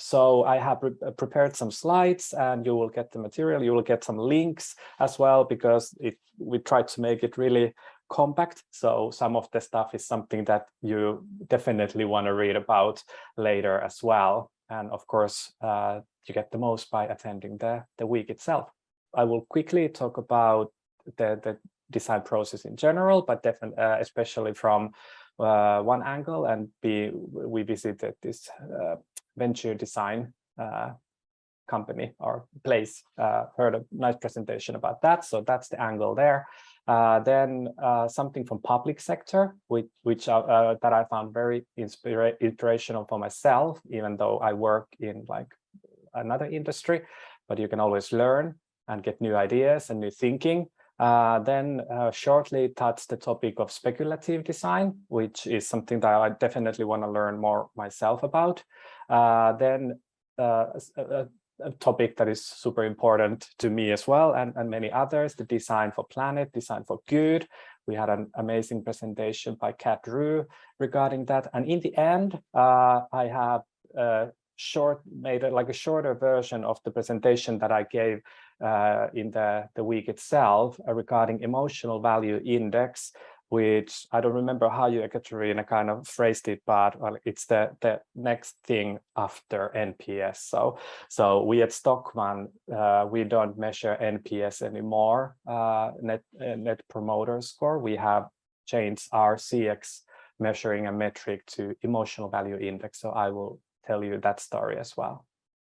So I have prepared some slides, and you will get the material. You will get some links as well, because we tried to make it really compact. So some of the stuff is something that you definitely want to read about later as well. And of course, you get the most by attending the week itself. I will quickly talk about the design process in general, but definitely especially from one angle, and we visited this venture design company or place, heard a nice presentation about that. So that's the angle there. Then something from public sector, which that I found very inspirational for myself, even though I work in like another industry, but you can always learn and get new ideas and new thinking. Then shortly touch the topic of speculative design, which is something that I definitely want to learn more myself about. Then a topic that is super important to me as well, and many others, the design for planet, design for good. We had an amazing presentation by Kat Rue regarding that. And in the end, I have made a shorter version of the presentation that I gave in the week itself regarding emotional value index, which I don't remember how you, Ekaterina, kind of phrased it, but it's the next thing after NPS. So we at Stockmann, we don't measure NPS anymore, net promoter score. We have changed our CX measuring a metric to emotional value index. So I will tell you that story as well.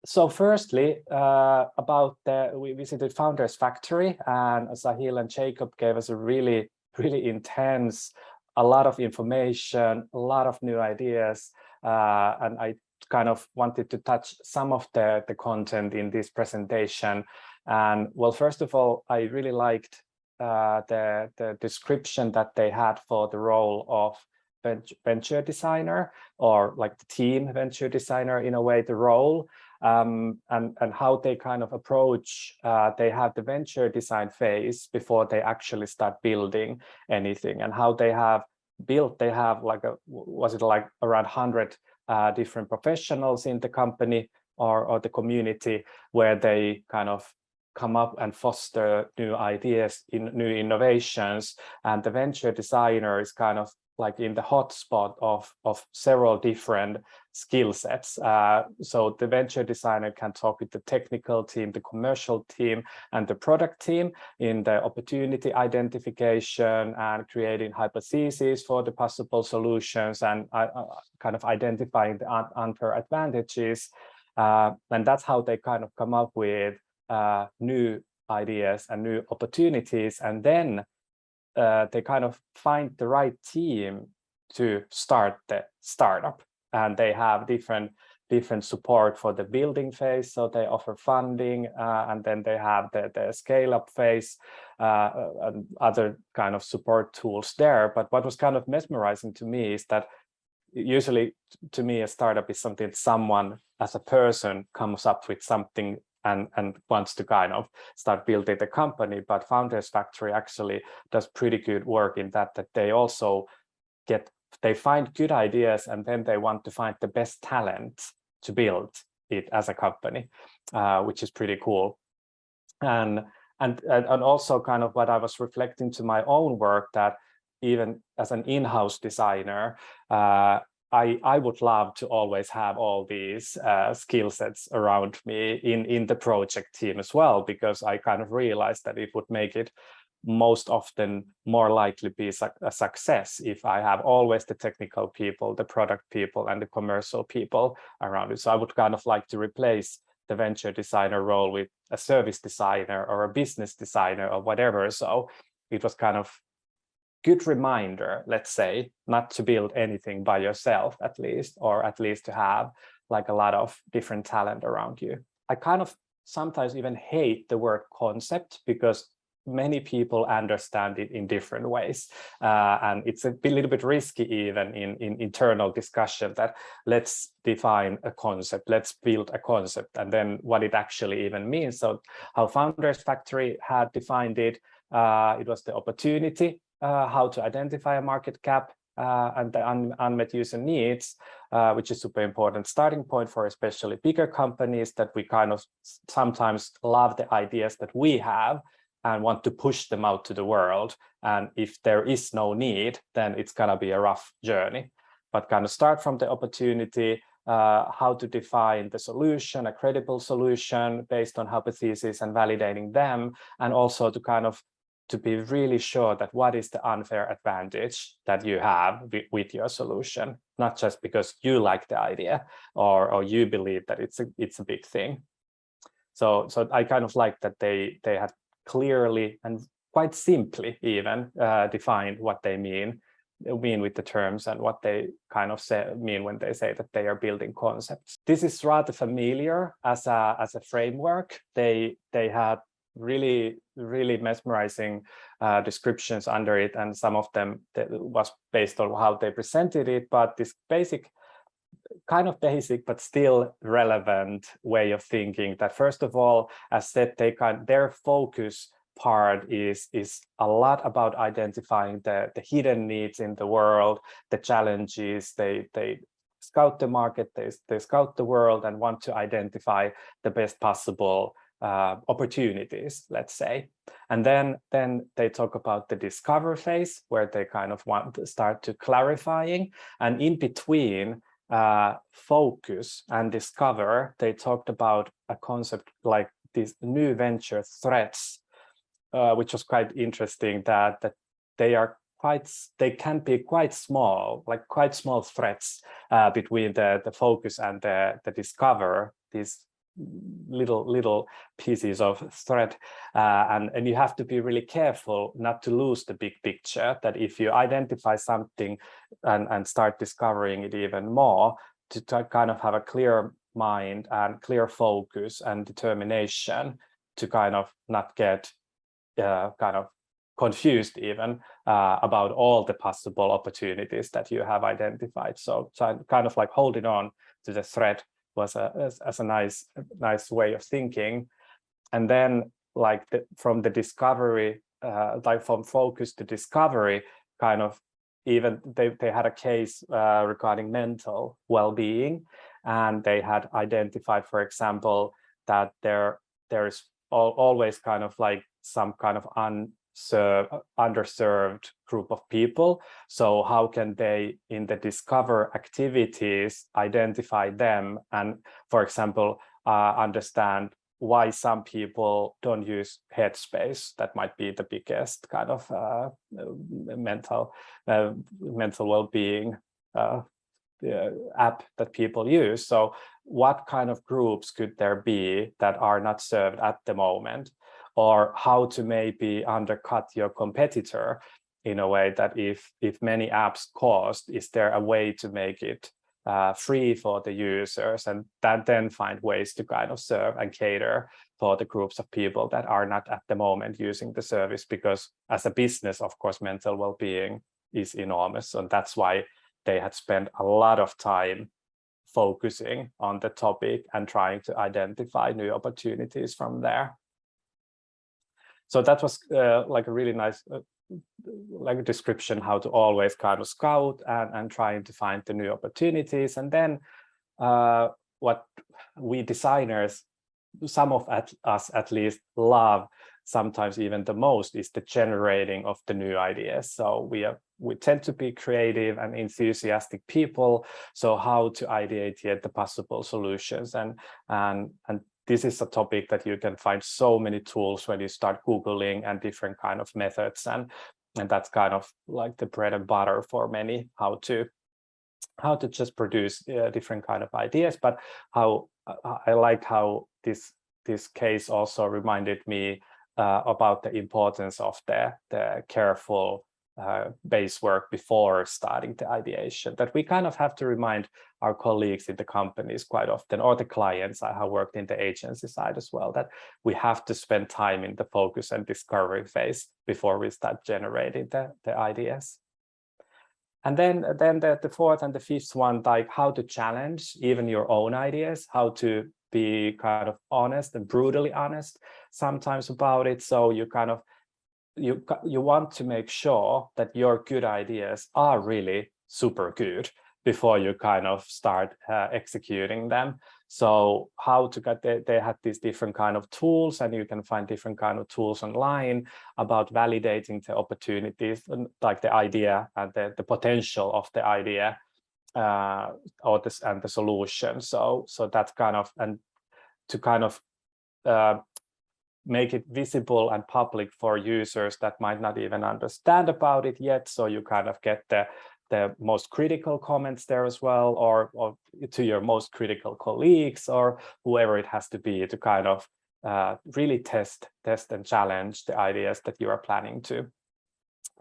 So firstly, we visited Founders Factory, and Sahil and Jacob gave us a really intense, a lot of information, a lot of new ideas, and I kind of wanted to touch some of the content in this presentation. And well, first of all, I really liked the description that they had for the role of venture designer, or like the team venture designer, in a way, the role. And how they kind of approach, they have the venture design phase before they actually start building anything, and how they have built, they have like was it like around 100 different professionals in the company or the community, where they kind of come up and foster new ideas, new innovations. And the venture designer is kind of like in the hotspot of several different skill sets. So the venture designer can talk with the technical team, the commercial team, and the product team in the opportunity identification and creating hypotheses for the possible solutions, and kind of identifying the unfair advantages. And that's how they kind of come up with new ideas and new opportunities. And then they kind of find the right team to start the startup, and they have different support for the building phase. So they offer funding, and then they have the scale up phase, and other kind of support tools there. But what was kind of mesmerizing to me is that usually, to me, a startup is something someone as a person comes up with something and wants to kind of start building the company. But Founders Factory actually does pretty good work in that they also they find good ideas, and then they want to find the best talent to build it as a company, which is pretty cool. And also kind of what I was reflecting to my own work, that even as an in-house designer, I would love to always have all these skill sets around me in the project team as well, because I kind of realized that it would make it most often more likely be a success if I have always the technical people, the product people, and the commercial people around it. So I would kind of like to replace the venture designer role with a service designer or a business designer or whatever. So it was kind of good reminder, let's say, not to build anything by yourself, at least, or at least to have like a lot of different talent around you. I kind of sometimes even hate the word concept, because many people understand it in different ways, and it's a little bit risky even in internal discussion, that let's define a concept, let's build a concept, and then what it actually even means. So how Founders Factory had defined it, it was the opportunity, how to identify a market gap, and the unmet user needs, which is super important starting point for especially bigger companies, that we kind of sometimes love the ideas that we have and want to push them out to the world. And if there is no need, then it's gonna be a rough journey. But kind of start from the opportunity, how to define the solution, a credible solution based on hypotheses and validating them, and also to kind of to be really sure that what is the unfair advantage that you have with your solution, not just because you like the idea or you believe that it's a big thing. So I kind of like that they had clearly and quite simply even defined what they mean with the terms and what they kind of mean when they say that they are building concepts. This is rather familiar as a framework. They had really mesmerizing descriptions under it, and some of them was based on how they presented it, but this kind of basic but still relevant way of thinking that, first of all, as said, their focus part is a lot about identifying the hidden needs in the world, the challenges. They scout the market, they scout the world and want to identify the best possible opportunities, let's say. And then they talk about the discover phase, where they kind of want to start to clarifying, and in between focus and discover, they talked about a concept like these new venture threats, which was quite interesting, that they can be quite small, like quite small threats between the focus and the discover, these little pieces of thread, and you have to be really careful not to lose the big picture, that if you identify something and start discovering it even more, to kind of have a clear mind and clear focus and determination to kind of not get kind of confused even about all the possible opportunities that you have identified. So kind of like holding on to the thread was as a nice way of thinking. And then like from the discovery, like from focus to discovery, kind of even they had a case regarding mental well-being, and they had identified, for example, that there is always kind of like some kind of underserved group of people. So how can they, in the discover activities, identify them and, for example, understand why some people don't use Headspace? That might be the biggest kind of mental well-being app that people use. So what kind of groups could there be that are not served at the moment? Or how to maybe undercut your competitor in a way that if many apps cost, is there a way to make it free for the users, and that then find ways to kind of serve and cater for the groups of people that are not at the moment using the service? Because as a business, of course, mental well-being is enormous, and that's why they had spent a lot of time focusing on the topic and trying to identify new opportunities from there. So that was like a really nice like a description how to always kind of scout and trying to find the new opportunities. And then what we designers, some of us at least, love sometimes even the most is the generating of the new ideas. So we tend to be creative and enthusiastic people. So how to ideate the possible solutions, and this is a topic that you can find so many tools when you start Googling and different kind of methods, and that's kind of like the bread and butter for many, how to just produce different kind of ideas. But how I like how this case also reminded me about the importance of the careful base work before starting the ideation, that we kind of have to remind our colleagues in the companies quite often, or the clients. I have worked in the agency side as well, that we have to spend time in the focus and discovery phase before we start generating the ideas. And then the fourth and the fifth one, like how to challenge even your own ideas, how to be kind of honest and brutally honest sometimes about it. So you kind of you want to make sure that your good ideas are really super good before you kind of start executing them. So how to get, they had these different kind of tools, and you can find different kind of tools online about validating the opportunities, like the idea and the potential of the idea or this and the solution. So that's kind of, and to kind of make it visible and public for users that might not even understand about it yet. So you kind of get the most critical comments there as well, or to your most critical colleagues or whoever it has to be, to kind of really test and challenge the ideas that you are planning to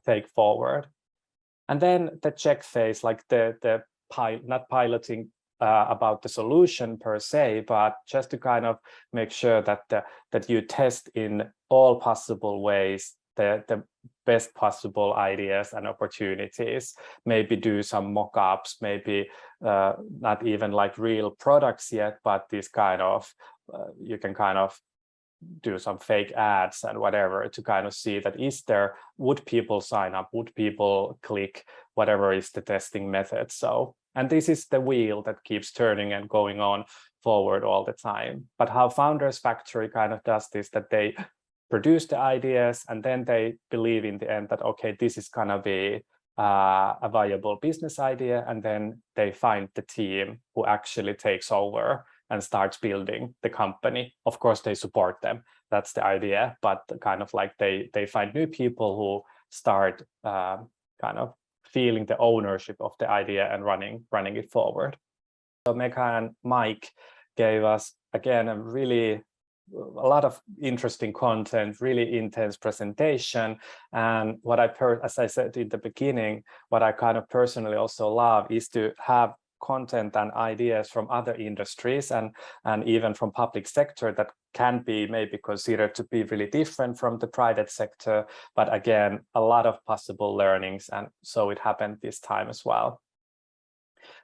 take forward. And then the check phase, like not piloting about the solution per se, but just to kind of make sure that you test in all possible ways the best possible ideas and opportunities. Maybe do some mock-ups, maybe not even like real products yet, but these kind of you can kind of do some fake ads and whatever to kind of see that would people sign up, would people click, whatever is the testing method. So, and this is the wheel that keeps turning and going on forward all the time. But how Founders Factory kind of does this, that they produce the ideas and then they believe in the end that, okay, this is gonna be a viable business idea, and then they find the team who actually takes over and starts building the company. Of course, they support them. That's the idea. But kind of like they find new people who start kind of feeling the ownership of the idea and running it forward. So Meka and Mike gave us, again, a lot of interesting content, really intense presentation. And what as I said in the beginning, what I kind of personally also love is to have content and ideas from other industries and even from public sector that can be maybe considered to be really different from the private sector, but again, a lot of possible learnings. And so it happened this time as well.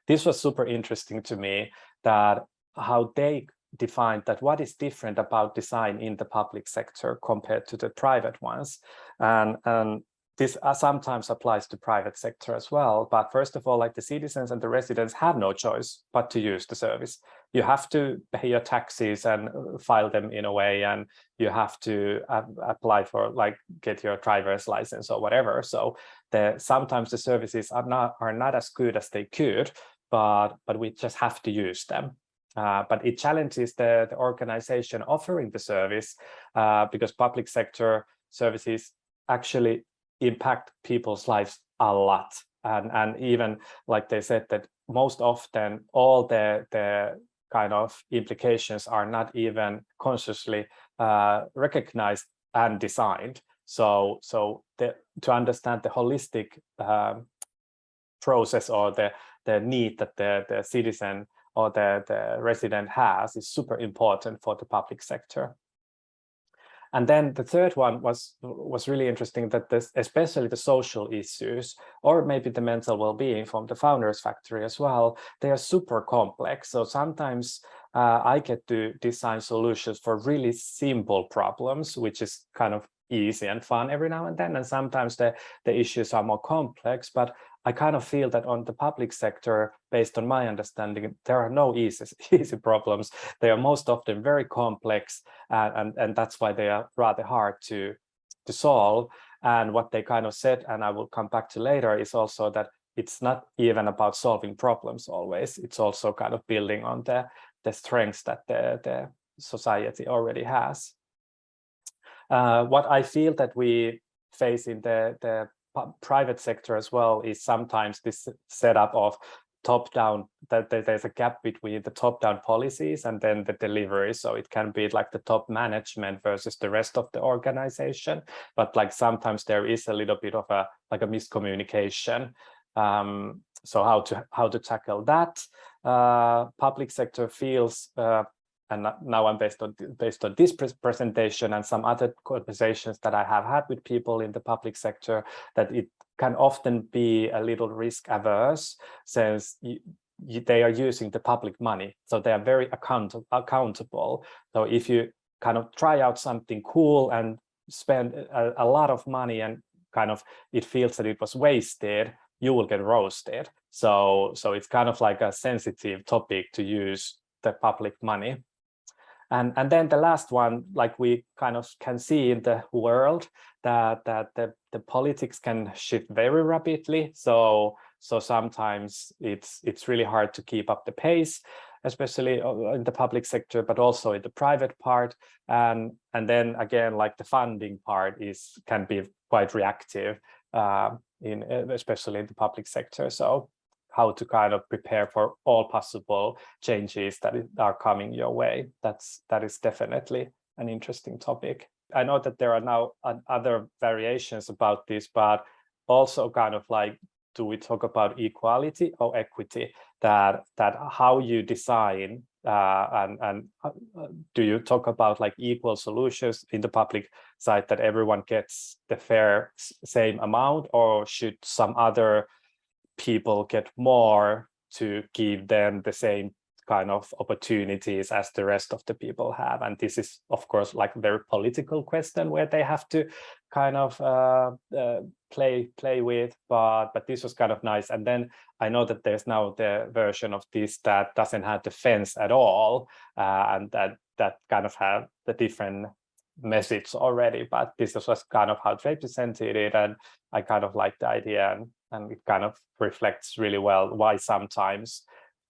This was super interesting to me, that how they defined that what is different about design in the public sector compared to the private ones. And this sometimes applies to private sector as well. But first of all, like the citizens and the residents have no choice but to use the service. You have to pay your taxes and file them in a way, and you have to apply for, like, get your driver's license or whatever. So sometimes the services are not as good as they could, but we just have to use them. But it challenges the organization offering the service, because public sector services actually impact people's lives a lot. And even like they said, that most often all the kind of implications are not even consciously recognized and designed. So to understand the holistic process or the need that the citizen or the resident has is super important for the public sector. And then the third one was really interesting, that especially the social issues, or maybe the mental well-being from the Founders Factory as well, they are super complex. So sometimes I get to design solutions for really simple problems, which is kind of easy and fun every now and then. And sometimes the issues are more complex, but I kind of feel that on the public sector, based on my understanding, there are no easy problems. They are most often very complex, and that's why they are rather hard to solve. And what they kind of said, and I will come back to later, is also that it's not even about solving problems always. It's also kind of building on the strengths that the society already has. What I feel that we face in the private sector as well is sometimes this setup of top-down, that there's a gap between the top-down policies and then the delivery. So it can be like the top management versus the rest of the organization, but like sometimes there is a little bit of a miscommunication. So how to tackle that? Public sector feels, and now I'm based on this presentation and some other conversations that I have had with people in the public sector, that it can often be a little risk averse, since they are using the public money. So they are very accountable. So if you kind of try out something cool and spend a lot of money and kind of it feels that it was wasted, you will get roasted. So it's kind of like a sensitive topic to use the public money. And then the last one, like we kind of can see in the world that the politics can shift very rapidly. So sometimes it's really hard to keep up the pace, especially in the public sector, but also in the private part. And then again, like the funding part can be quite reactive, especially in the public sector. So how to kind of prepare for all possible changes that are coming your way. That is definitely an interesting topic. I know that there are now other variations about this, but also kind of like, do we talk about equality or equity? That how you design and do you talk about like equal solutions in the public side that everyone gets the fair same amount, or should some other people get more to give them the same kind of opportunities as the rest of the people have? And this is, of course, like a very political question where they have to kind of play with, but this was kind of nice. And then I know that there's now the version of this that doesn't have the fence at all, and that kind of have the different message already, but this was kind of how they presented it, and I kind of like the idea, and it kind of reflects really well why sometimes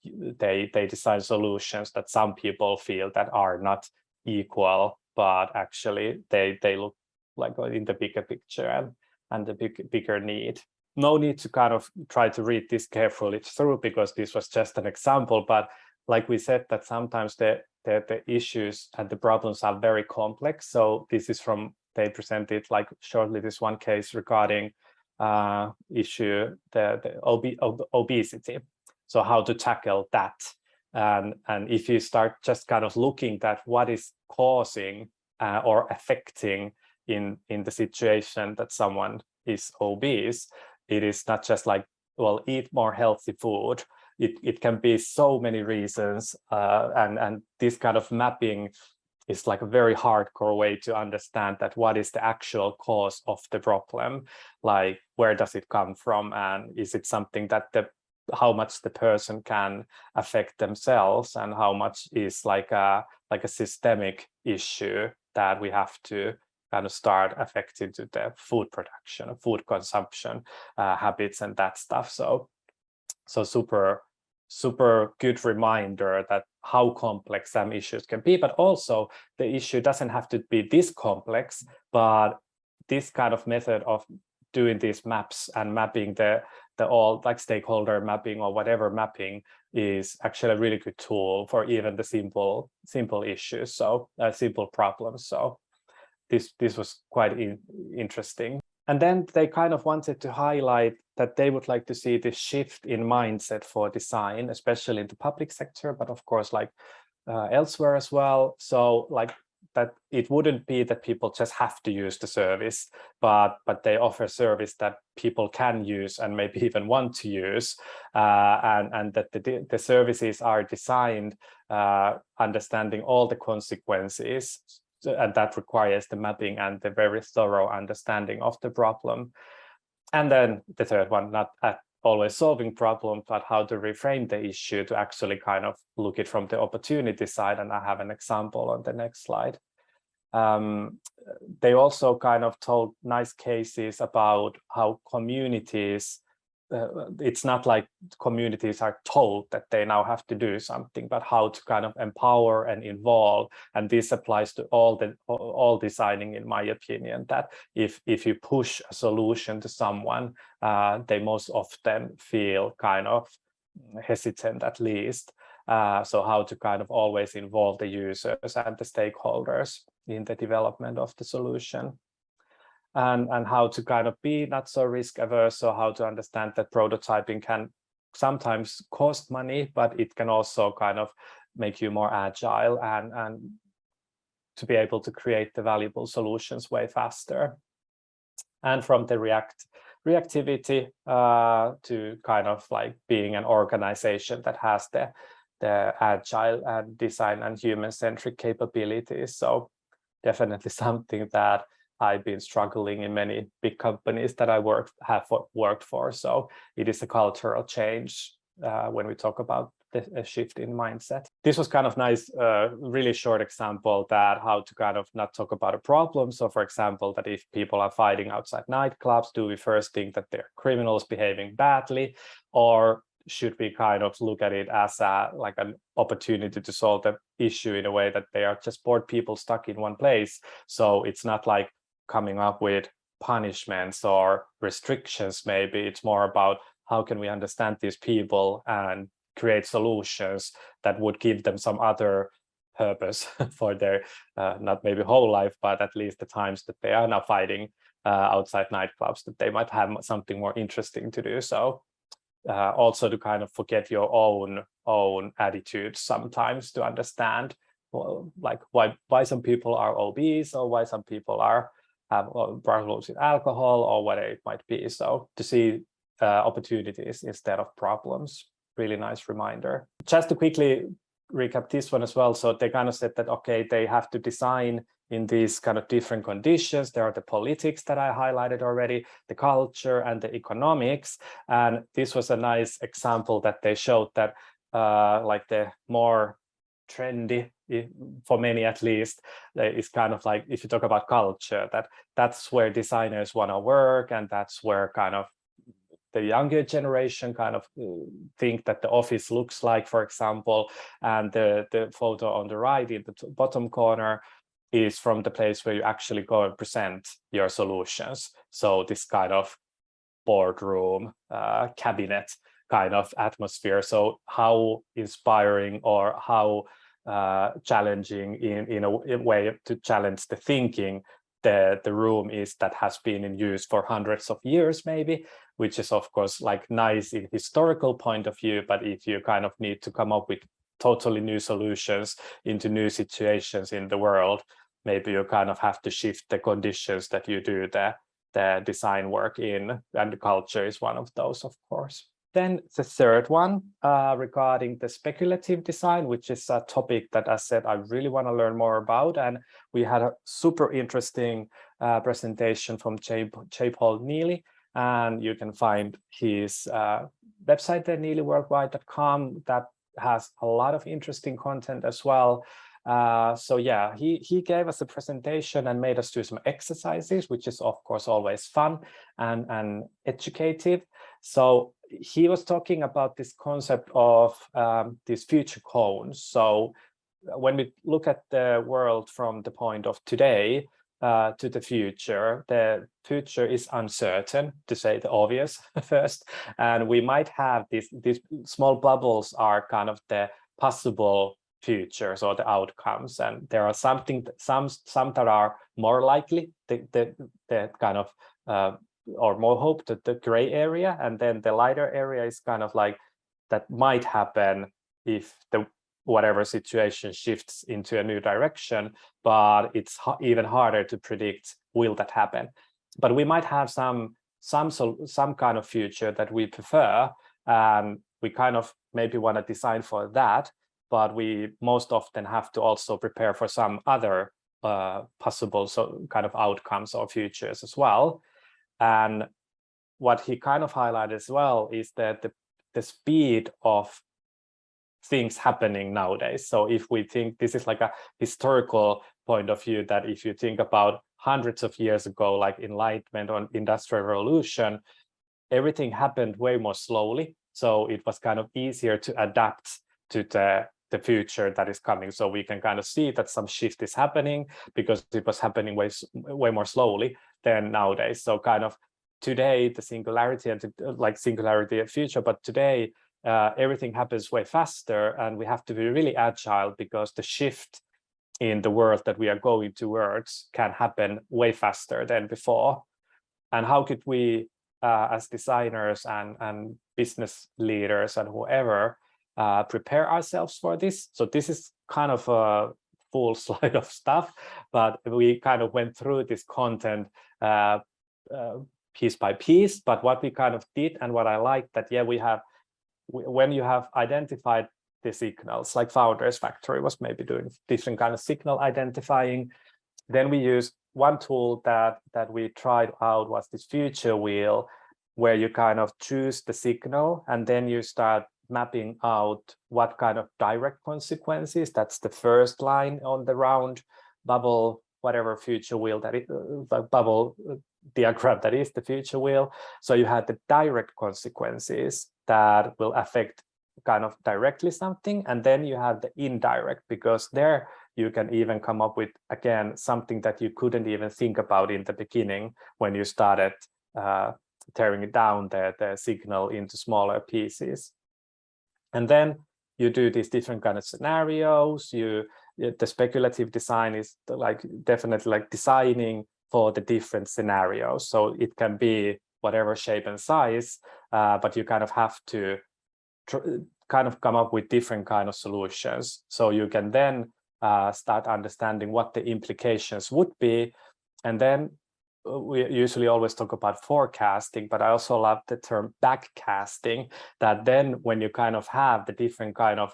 they design solutions that some people feel that are not equal, but actually they look like in the bigger picture and the bigger need. No need to kind of try to read this carefully through, because this was just an example, but like we said, that sometimes the issues and the problems are very complex. So this is they presented like shortly this one case regarding issue, the obesity. So how to tackle that. And if you start just kind of looking at what is causing or affecting in the situation that someone is obese, it is not just like, well, eat more healthy food. It can be so many reasons, and this kind of mapping is like a very hardcore way to understand that what is the actual cause of the problem, like where does it come from, and is it something that how much the person can affect themselves, and how much is like a systemic issue that we have to kind of start affecting to the food production, food consumption habits and that stuff. So super good reminder that how complex some issues can be, but also the issue doesn't have to be this complex, but this kind of method of doing these maps and mapping the all like stakeholder mapping or whatever mapping is actually a really good tool for even the simple issues, so simple problems. So this was quite interesting. And then they kind of wanted to highlight that they would like to see this shift in mindset for design, especially in the public sector, but of course, like elsewhere as well. So like that it wouldn't be that people just have to use the service, but they offer service that people can use and maybe even want to use, and that the services are designed understanding all the consequences. And that requires the mapping and the very thorough understanding of the problem. And then the third one, not always solving problems, but how to reframe the issue to actually kind of look it from the opportunity side. And I have an example on the next slide. They also kind of told nice cases about how communities, it's not like communities are told that they now have to do something, but how to kind of empower and involve. And this applies to all designing, in my opinion, that if you push a solution to someone, they most often feel kind of hesitant, at least. So how to kind of always involve the users and the stakeholders in the development of the solution. And how to kind of be not so risk averse, so how to understand that prototyping can sometimes cost money, but it can also kind of make you more agile and to be able to create the valuable solutions way faster. And from the reactivity to kind of like being an organization that has the agile and design and human-centric capabilities. So definitely something that I've been struggling in many big companies that I have worked for. So it is a cultural change when we talk about a shift in mindset. This was kind of nice, really short example that how to kind of not talk about a problem. So for example, that if people are fighting outside nightclubs, do we first think that they're criminals behaving badly, or should we kind of look at it as like an opportunity to solve the issue in a way that they are just bored people stuck in one place? So it's not like coming up with punishments or restrictions. Maybe it's more about how can we understand these people and create solutions that would give them some other purpose for their not maybe whole life, but at least the times that they are now fighting outside nightclubs, that they might have something more interesting to do. So also to kind of forget your own attitudes sometimes, to understand, well, like why some people are obese, or why some people have problems with alcohol, or whatever it might be. So to see opportunities instead of problems. Really nice reminder. Just to quickly recap this one as well. So they kind of said that, okay, they have to design in these kind of different conditions. There are the politics that I highlighted already, the culture and the economics. And this was a nice example that they showed that like the more trendy, for many at least, is kind of like, if you talk about culture, that's where designers want to work, and that's where kind of the younger generation kind of think that the office looks like, for example. And the photo on the right in the bottom corner is from the place where you actually go and present your solutions. So this kind of boardroom, cabinet kind of atmosphere. So how inspiring, or how challenging in a way to challenge the thinking the room is that has been in use for hundreds of years maybe, which is of course like nice in historical point of view. But if you kind of need to come up with totally new solutions into new situations in the world, maybe you kind of have to shift the conditions that you do the design work in, and the culture is one of those, of course. Then the third one regarding the speculative design, which is a topic that I said I really want to learn more about. And we had a super interesting presentation from J. Paul Neely, and you can find his website there, neelyworldwide.com, that has a lot of interesting content as well. So yeah, he gave us a presentation and made us do some exercises, which is of course always fun and educative. So he was talking about this concept of these future cones. So when we look at the world from the point of today to the future is uncertain, to say the obvious first. And we might have these small bubbles are kind of the possible futures or the outcomes. And there are some that are more likely, the kind of or more hope, the gray area, and then the lighter area is kind of like that might happen if the whatever situation shifts into a new direction, but it's even harder to predict will that happen. But we might have some kind of future that we prefer, and we kind of maybe want to design for that, but we most often have to also prepare for some other possible kind of outcomes or futures as well. And what he kind of highlighted as well is that the speed of things happening nowadays. So if we think this is like a historical point of view, that if you think about hundreds of years ago, like Enlightenment or Industrial Revolution, everything happened way more slowly. So it was kind of easier to adapt to the future that is coming. So we can kind of see that some shift is happening because it was happening way more slowly than nowadays. So kind of today, the singularity and like singularity of future, but today everything happens way faster, and we have to be really agile because the shift in the world that we are going towards can happen way faster than before. And how could we, as designers and business leaders and whoever, prepare ourselves for this? So this is kind of a full slide of stuff, but we kind of went through this content piece by piece. But what we kind of did, and what I like, that when you have identified the signals, like Founders Factory was maybe doing different kind of signal identifying, then we use one tool that we tried out was this future wheel, where you kind of choose the signal and then you start mapping out what kind of direct consequences. That's the first line on the round bubble, whatever future wheel that is, the bubble diagram that is the future wheel. So you had the direct consequences that will affect kind of directly something, and then you have the indirect, because there you can even come up with, again, something that you couldn't even think about in the beginning when you started tearing it down, the signal into smaller pieces. And then you do these different kind of scenarios. The speculative design is like definitely like designing for the different scenarios. So it can be whatever shape and size, but you kind of have to kind of come up with different kind of solutions. So you can then start understanding what the implications would be. And then we usually always talk about forecasting, but I also love the term backcasting, that then when you kind of have the different kind of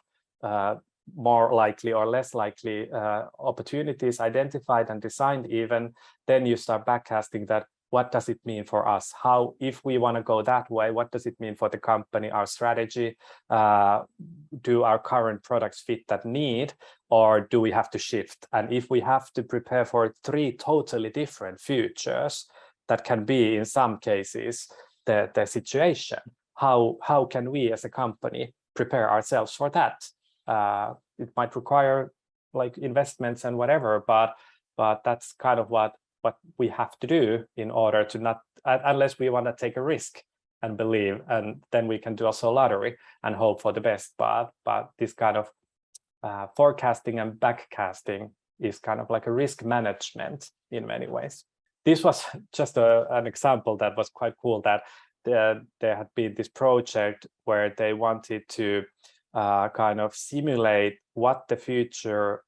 more likely or less likely opportunities identified and designed even, then you start backcasting that. What does it mean for us? How, if we want to go that way, what does it mean for the company, our strategy? Do our current products fit that need, or do we have to shift? And if we have to prepare for 3 totally different futures, that can be in some cases the situation. How can we as a company prepare ourselves for that? It might require like investments and whatever, but that's kind of what we have to do in order to not, unless we want to take a risk and believe, and then we can do also lottery and hope for the best. But this kind of forecasting and backcasting is kind of like a risk management in many ways. This was just an example that was quite cool, that there had been this project where they wanted to kind of simulate what the future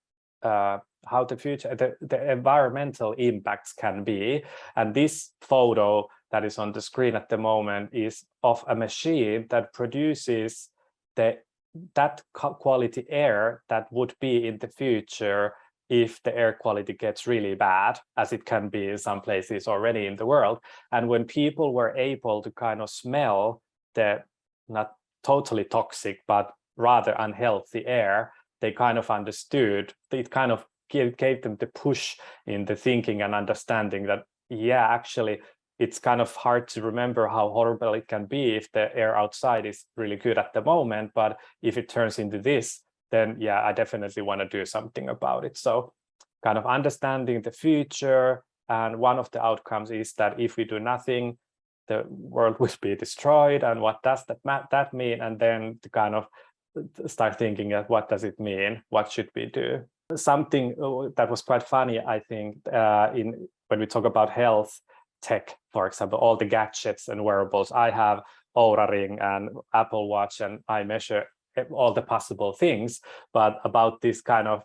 how the environmental impacts can be. And this photo that is on the screen at the moment is of a machine that produces that quality air that would be in the future if the air quality gets really bad, as it can be in some places already in the world. And when people were able to kind of smell the not totally toxic but rather unhealthy air, they kind of understood, it kind of gave them the push in the thinking and understanding that, yeah, actually, it's kind of hard to remember how horrible it can be if the air outside is really good at the moment. But if it turns into this, then yeah, I definitely want to do something about it. So kind of understanding the future. And one of the outcomes is that if we do nothing, the world will be destroyed. And what does that mean? And then to kind of start thinking at what does it mean? What should we do? Something that was quite funny, I think, when we talk about health tech, for example, all the gadgets and wearables. I have Oura Ring and Apple Watch, and I measure all the possible things. But about this kind of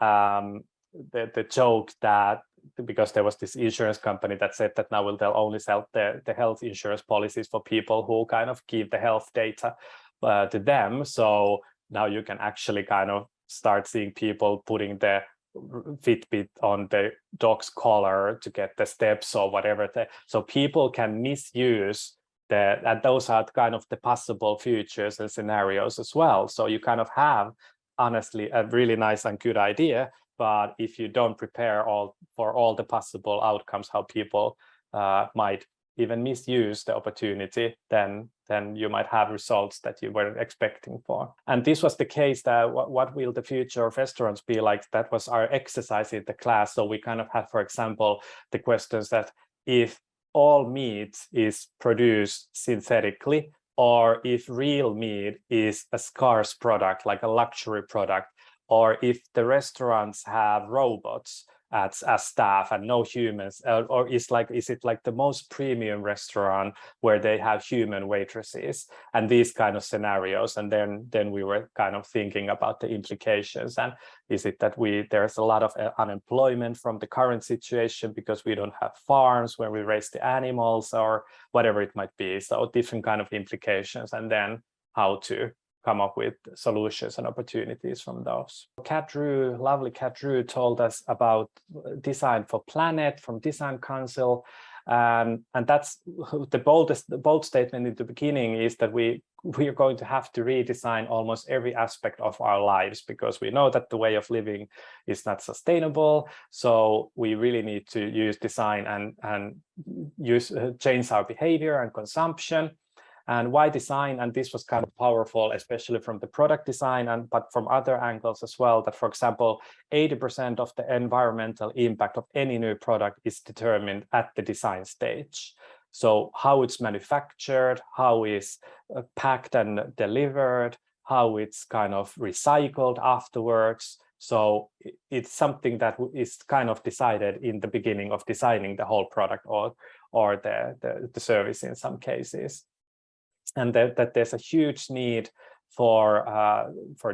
the joke that, because there was this insurance company that said that now they'll only sell the health insurance policies for people who kind of give the health data to them. So now you can actually kind of start seeing people putting the Fitbit on the dog's collar to get the steps or whatever. So people can misuse and those are kind of the possible futures and scenarios as well. So you kind of have, honestly, a really nice and good idea, but if you don't prepare for all the possible outcomes, how people might even misuse the opportunity, then you might have results that you weren't expecting for. And this was the case that what will the future of restaurants be like? That was our exercise in the class. So we kind of had, for example, the questions that if all meat is produced synthetically, or if real meat is a scarce product, like a luxury product, or if the restaurants have robots as staff and no humans, or is it like the most premium restaurant where they have human waitresses, and these kind of scenarios. And then we were kind of thinking about the implications, and is it that there's a lot of unemployment from the current situation because we don't have farms where we raise the animals, or whatever it might be. So different kind of implications, and then how to come up with solutions and opportunities from those. Lovely Kat Drew told us about design for planet from Design Council. And that's the bold statement in the beginning, is that we are going to have to redesign almost every aspect of our lives, because we know that the way of living is not sustainable. So we really need to use design and change our behavior and consumption. And why design? And this was kind of powerful, especially from the product design, but from other angles as well, that, for example, 80% of the environmental impact of any new product is determined at the design stage. So how it's manufactured, how it's packed and delivered, how it's kind of recycled afterwards. So it's something that is kind of decided in the beginning of designing the whole product or the service in some cases. And that there's a huge need for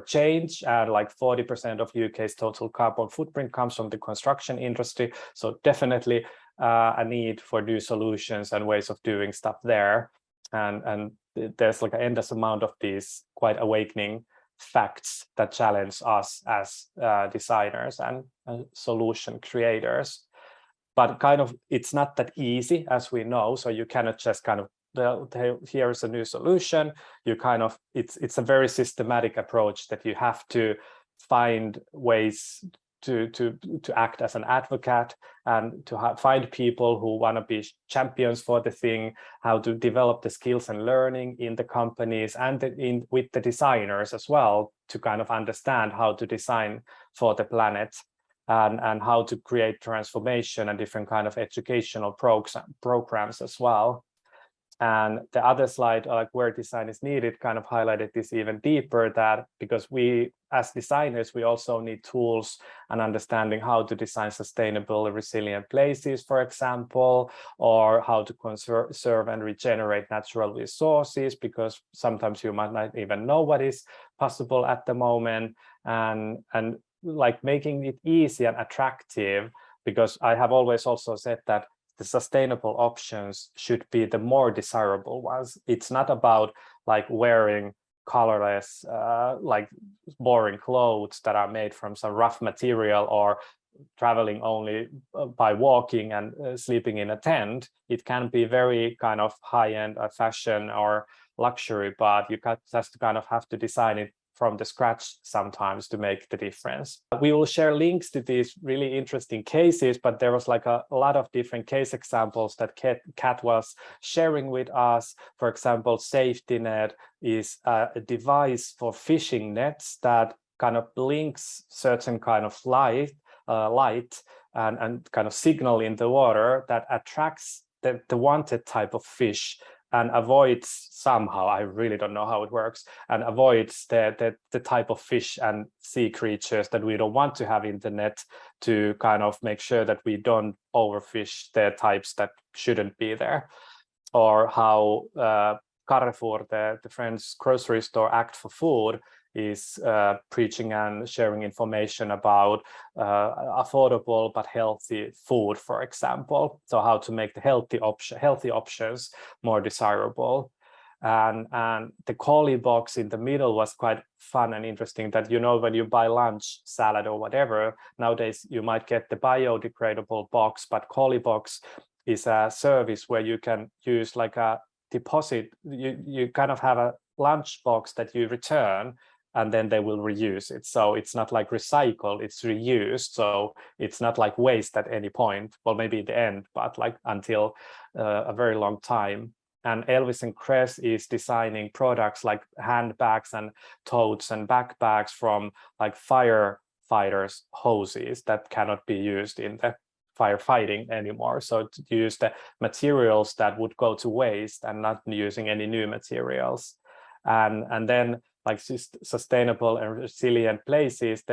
change, and like 40% of UK's total carbon footprint comes from the construction industry. So definitely a need for new solutions and ways of doing stuff there. And there's like an endless amount of these quite awakening facts that challenge us as designers and solution creators. But kind of it's not that easy, as we know. So you cannot just kind of here is a new solution. You kind of it's a very systematic approach that you have to find ways to act as an advocate and to find people who want to be champions for the thing, how to develop the skills and learning in the companies and with the designers as well, to kind of understand how to design for the planet and how to create transformation and different kind of educational programs as well. And the other slide, like where design is needed, kind of highlighted this even deeper, that because we as designers, we also need tools and understanding how to design sustainable and resilient places, for example, or how to conserve and regenerate natural resources, because sometimes you might not even know what is possible at the moment, and like making it easy and attractive, because I have always also said that the sustainable options should be the more desirable ones. It's not about like wearing colorless, like boring clothes that are made from some rough material, or traveling only by walking and sleeping in a tent. It can be very kind of high-end fashion or luxury, but you just kind of have to design it from the scratch sometimes to make the difference. We will share links to these really interesting cases, but there was like a lot of different case examples that Kat was sharing with us. For example, Safety Net is a device for fishing nets that kind of blinks certain kind of light and kind of signal in the water that attracts the wanted type of fish, and avoids somehow, I really don't know how it works, and avoids the type of fish and sea creatures that we don't want to have in the net, to kind of make sure that we don't overfish the types that shouldn't be there. Or how Carrefour, the French grocery store, Act for Food, is preaching and sharing information about affordable but healthy food, for example. So how to make the healthy options more desirable. And the Collie box in the middle was quite fun and interesting, that, you know, when you buy lunch, salad or whatever, nowadays you might get the biodegradable box, but Collie box is a service where you can use like a deposit. You kind of have a lunch box that you return, and then they will reuse it. So it's not like recycled, it's reused. So it's not like waste at any point. Well, maybe at the end, but like until a very long time. And Elvis and Kress is designing products like handbags and totes and backpacks from like firefighters' hoses that cannot be used in the firefighting anymore. So to use the materials that would go to waste and not using any new materials. And then like sustainable and resilient places,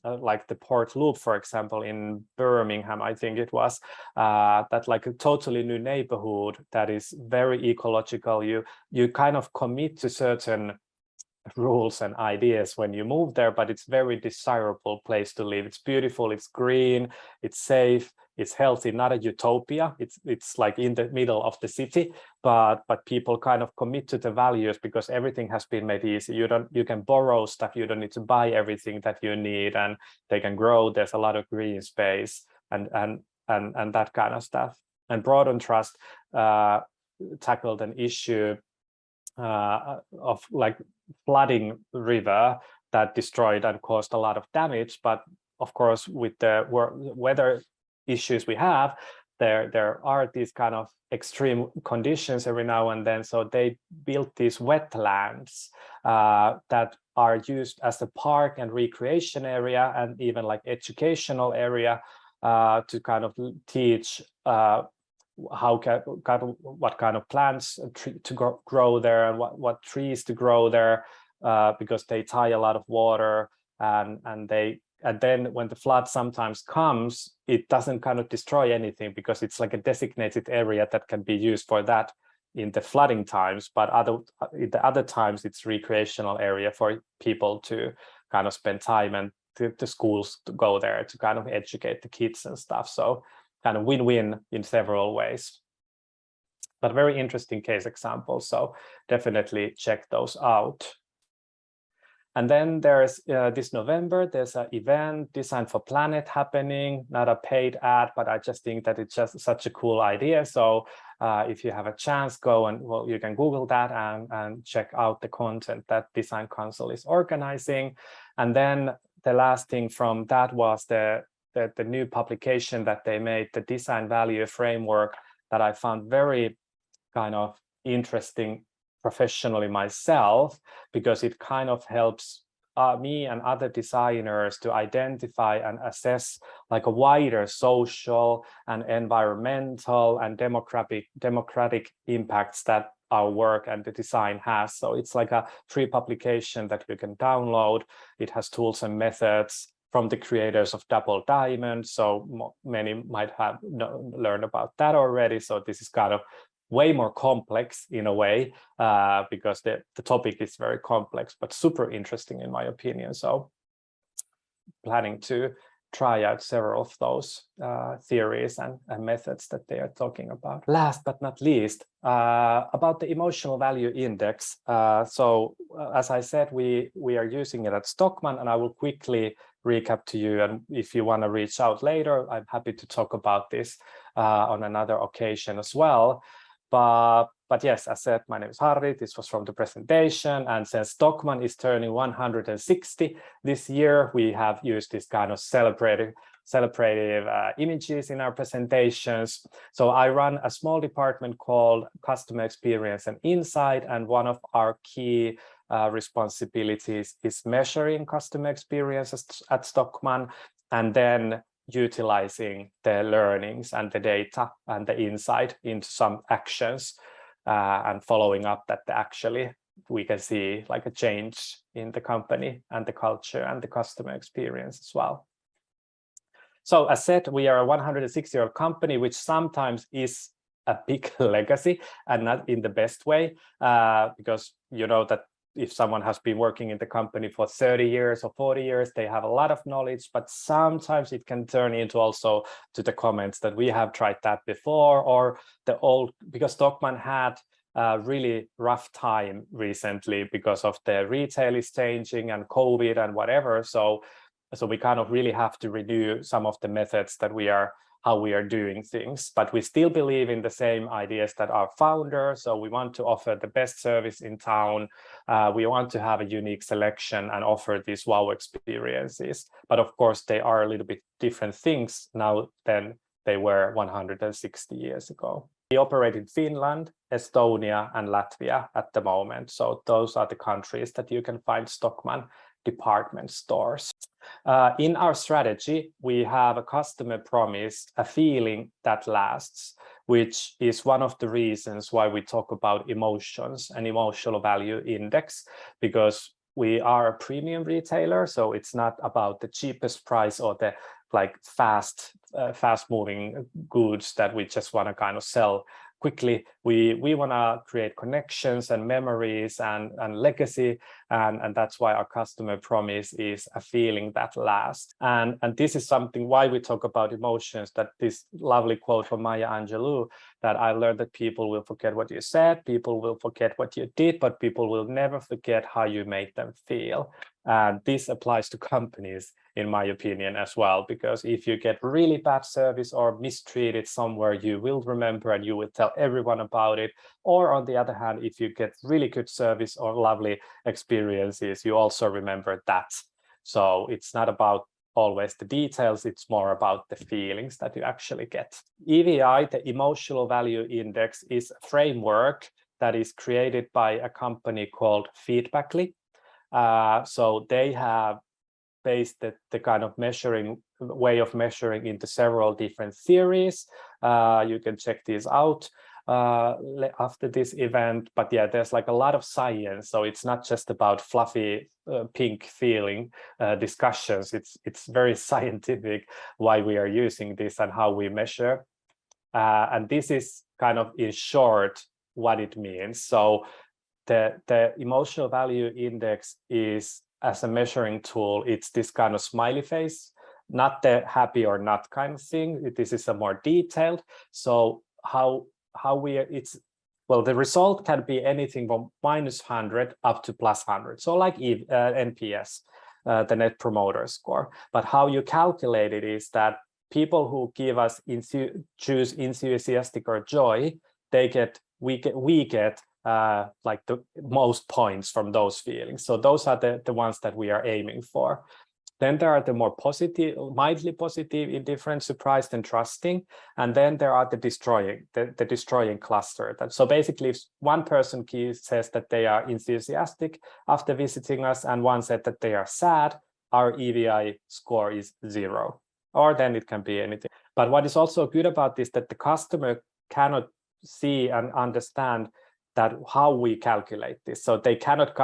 like the Port Loop, for example, in Birmingham, I think it was, that like a totally new neighborhood that is very ecological. You kind of commit to certain rules and ideas when you move there, but it's very desirable place to live. It's beautiful, it's green, it's safe, it's healthy, not a utopia. It's like in the middle of the city, but people kind of commit to the values because everything has been made easy. You can borrow stuff, you don't need to buy everything that you need, and they can grow. There's a lot of green space and that kind of stuff. And Broad on Trust tackled an issue of like flooding river that destroyed and caused a lot of damage. But of course, with the weather issues we have, there are these kind of extreme conditions every now and then. So they built these wetlands that are used as a park and recreation area, and even like educational area to kind of teach what kind of plants to grow there, and what trees to grow there, because they tie a lot of water, and then when the flood sometimes comes, it doesn't kind of destroy anything because it's like a designated area that can be used for that in the flooding times. But in the other times, it's recreational area for people to kind of spend time, and the schools to go there to kind of educate the kids and stuff. So kind of win-win in several ways. But very interesting case examples. So definitely check those out. And then there's this November, there's an event, Design for Planet, happening, not a paid ad, but I just think that it's just such a cool idea. So if you have a chance, go and, well, you can Google that and check out the content that Design Council is organizing. And then the last thing from that was the new publication that they made, the Design Value Framework, that I found very kind of interesting professionally myself, because it kind of helps me and other designers to identify and assess like a wider social and environmental and democratic impacts that our work and the design has. So it's like a free publication that you can download. It has tools and methods from the creators of Double Diamond. So many might have learned about that already. So this is kind of way more complex in a way, because the topic is very complex, but super interesting in my opinion. So planning to try out several of those theories and methods that they are talking about. Last but not least, about the emotional value index. So as I said, we are using it at Stockmann, and I will quickly recap to you. And if you want to reach out later, I'm happy to talk about this on another occasion as well. But yes, as said, my name is Harri. This was from the presentation. And since Stockmann is turning 160 this year, we have used this kind of celebrative images in our presentations. So I run a small department called Customer Experience and Insight. And one of our key responsibilities is measuring customer experiences at Stockmann, and then utilizing the learnings and the data and the insight into some actions, and following up that actually we can see like a change in the company and the culture and the customer experience as well. So as said, we are a 160-year-old company, which sometimes is a big legacy, and not in the best way, because you know that if someone has been working in the company for 30 years or 40 years, they have a lot of knowledge, but sometimes it can turn into also to the comments that we have tried that before, or the old, because Stockmann had a really rough time recently because of the retail is changing and COVID and whatever. So we kind of really have to renew some of the methods that how we are doing things, but we still believe in the same ideas that our founder. So we want to offer the best service in town. We want to have a unique selection and offer these wow experiences. But of course, they are a little bit different things now than they were 160 years ago. We operate in Finland, Estonia, and Latvia at the moment. So those are the countries that you can find Stockmann department stores. In our strategy, we have a customer promise, a feeling that lasts, which is one of the reasons why we talk about emotions and emotional value index, because we are a premium retailer. So it's not about the cheapest price or the like fast moving goods that we just want to kind of sell quickly. We want to create connections and memories and legacy and that's why our customer promise is a feeling that lasts. And this is something why we talk about emotions, that this lovely quote from Maya Angelou, that I learned that people will forget what you said, people will forget what you did, but people will never forget how you made them feel. And this applies to companies, in my opinion, as well, because if you get really bad service or mistreated somewhere, you will remember and you will tell everyone about it. Or on the other hand, if you get really good service or lovely experiences, you also remember that. So it's not about always the details, it's more about the feelings that you actually get. EVI, the Emotional Value Index, is a framework that is created by a company called Feedbackly. So they have based the kind of way of measuring into several different theories. You can check these out after this event, but yeah, there's like a lot of science, so it's not just about fluffy pink feeling discussions. It's very scientific why we are using this and how we measure, and this is kind of in short what it means. So the Emotional Value Index is, as a measuring tool, it's this kind of smiley face, not the happy or not kind of thing. This is a more detailed. So the result can be anything from -100 up to +100. So like NPS, the Net Promoter Score. But how you calculate it is that people who give us choose enthusiastic or joy, we get like the most points from those feelings. So those are the ones that we are aiming for. Then there are the more positive, mildly positive, indifferent, surprised, and trusting. And then there are the destroying cluster. So basically, if one person says that they are enthusiastic after visiting us, and one said that they are sad, our EVI score is 0. Or then it can be anything. But what is also good about this, that the customer cannot see and understand that how we calculate this. So they cannot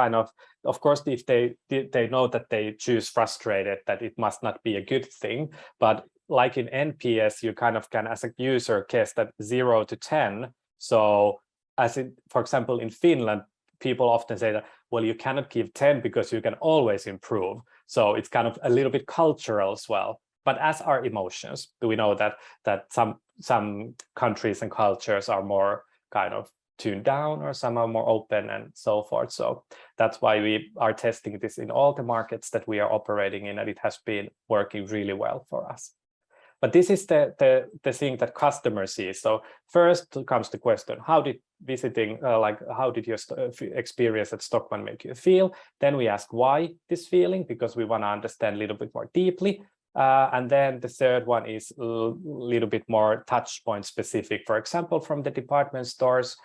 of course, if they know that they choose frustrated, that it must not be a good thing. But like in NPS, you kind of can, as a user, guess that 0 to 10. So for example, in Finland, people often say that, well, you cannot give 10 because you can always improve. So it's kind of a little bit cultural as well. But as our emotions, we know that some countries and cultures are more kind of tuned down, or some are more open and so forth. So that's why we are testing this in all the markets that we are operating in, and it has been working really well for us. But this is the thing that customers see. So first comes the question: how did visiting, how did your experience at Stockmann make you feel? Then we ask why this feeling, because we want to understand a little bit more deeply. And then the third one is a little bit more touch point specific. For example, from the department stores,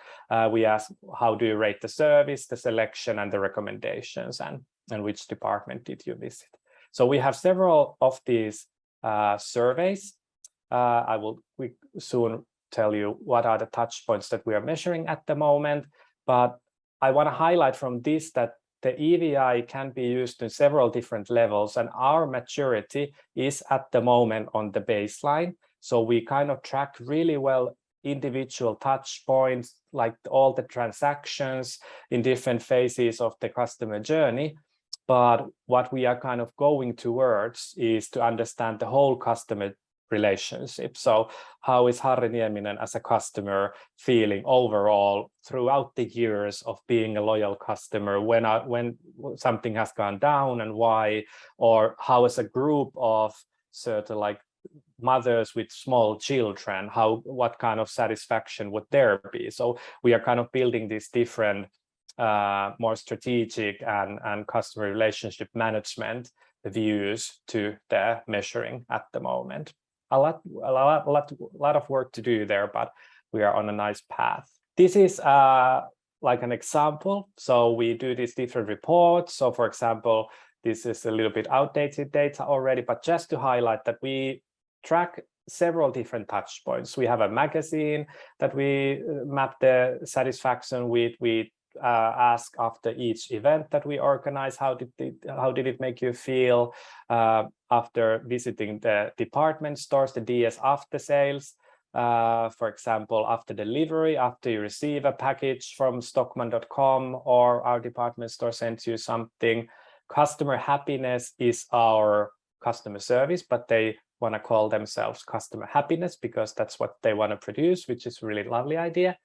we ask, how do you rate the service, the selection, and the recommendations, and which department did you visit? So we have several of these surveys. I will soon tell you what are the touch points that we are measuring at the moment. But I want to highlight from this that the EVI can be used in several different levels, and our maturity is at the moment on the baseline. So we kind of track really well individual touch points, like all the transactions in different phases of the customer journey. But what we are kind of going towards is to understand the whole customer relationship. So how is Harri Nieminen as a customer feeling overall throughout the years of being a loyal customer, when something has gone down and why, or how as a group of certain like mothers with small children, what kind of satisfaction would there be? So we are kind of building these different more strategic and customer relationship management views to the measuring at the moment. A lot of work to do there, but we are on a nice path. This is like an example. So we do these different reports. So for example, this is a little bit outdated data already, but just to highlight that we track several different touch points. We have a magazine that we map the satisfaction with. We ask after each event that we organize, how did it make you feel after visiting the department stores, the DS after sales. For example, after delivery, after you receive a package from Stockmann.com or our department store sends you something. Customer happiness is our customer service, but they want to call themselves customer happiness because that's what they want to produce, which is a really lovely idea.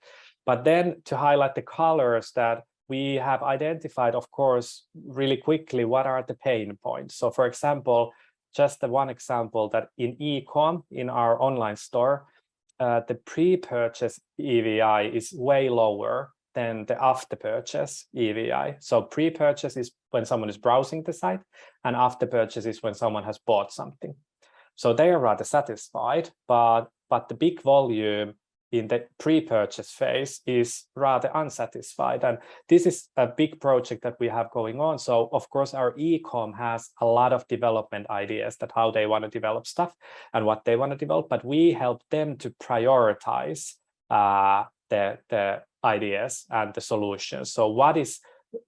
But then to highlight the colors that we have identified, of course, really quickly, what are the pain points? So for example, just the one example that in e-com, in our online store, the pre-purchase EVI is way lower than the after-purchase EVI. So pre-purchase is when someone is browsing the site, and after-purchase is when someone has bought something. So they are rather satisfied, but the big volume in the pre-purchase phase is rather unsatisfied. And this is a big project that we have going on. So of course, our e-com has a lot of development ideas that how they want to develop stuff and what they want to develop, but we help them to prioritize the ideas and the solutions. So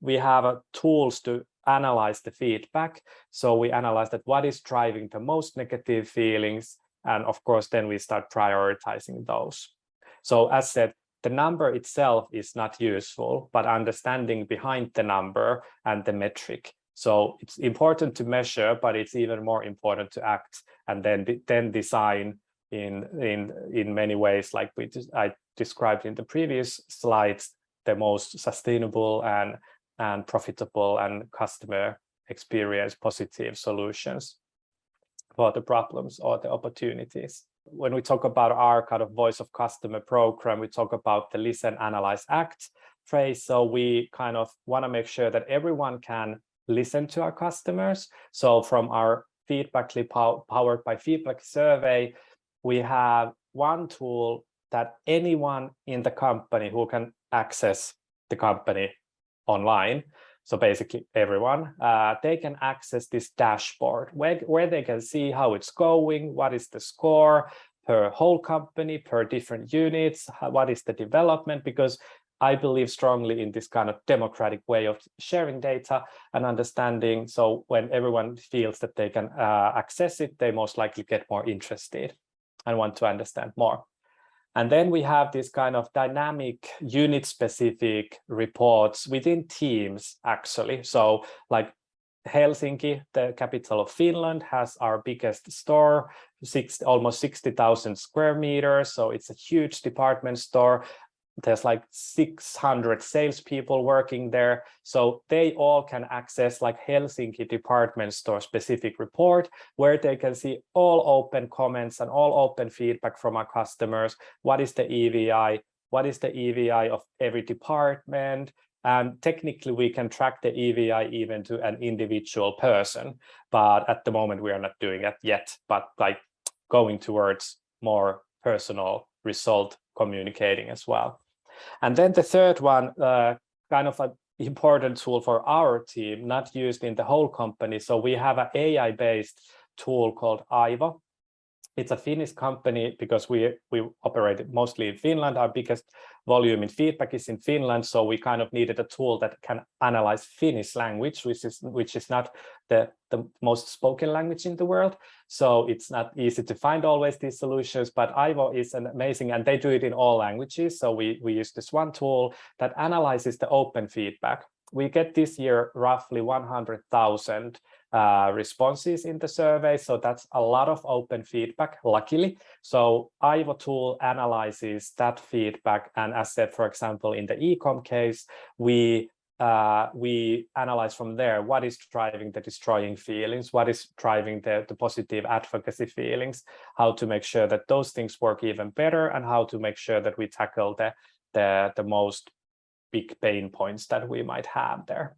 we have tools to analyze the feedback. So we analyze that what is driving the most negative feelings. And of course, then we start prioritizing those. So as said, the number itself is not useful, but understanding behind the number and the metric. So it's important to measure, but it's even more important to act and then design in many ways, like I described in the previous slides, the most sustainable and profitable and customer experience positive solutions for the problems or the opportunities. When we talk about our kind of voice of customer program, we talk about the listen, analyze, act phrase. So we kind of want to make sure that everyone can listen to our customers. So from our Feedbackly powered by Feedback survey, we have one tool that anyone in the company who can access the company online, so basically everyone, they can access this dashboard where they can see how it's going, what is the score per whole company, per different units, what is the development, because I believe strongly in this kind of democratic way of sharing data and understanding. So when everyone feels that they can access it, they most likely get more interested and want to understand more. And then we have this kind of dynamic unit-specific reports within teams, actually. So like Helsinki, the capital of Finland, has our biggest store, almost 60,000 square meters. So it's a huge department store. There's like 600 salespeople working there. So they all can access like Helsinki department store specific report where they can see all open comments and all open feedback from our customers. What is the EVI? What is the EVI of every department? And technically we can track the EVI even to an individual person. But at the moment we are not doing that yet, but like going towards more personal result communicating as well. And then the third one, kind of an important tool for our team, not used in the whole company. So we have an AI-based tool called Aivo. It's a Finnish company because we operate mostly in Finland. Our biggest volume in feedback is in Finland. So we kind of needed a tool that can analyze Finnish language, which is not the most spoken language in the world. So it's not easy to find always these solutions, but Aivo is an amazing, and they do it in all languages. So we use this one tool that analyzes the open feedback. We get this year roughly 100,000 responses in the survey. So that's a lot of open feedback, luckily. So Aivo tool analyzes that feedback. And as said, for example, in the e-com case, we analyze from there what is driving the destroying feelings, what is driving the positive advocacy feelings, how to make sure that those things work even better, and how to make sure that we tackle the most big pain points that we might have there.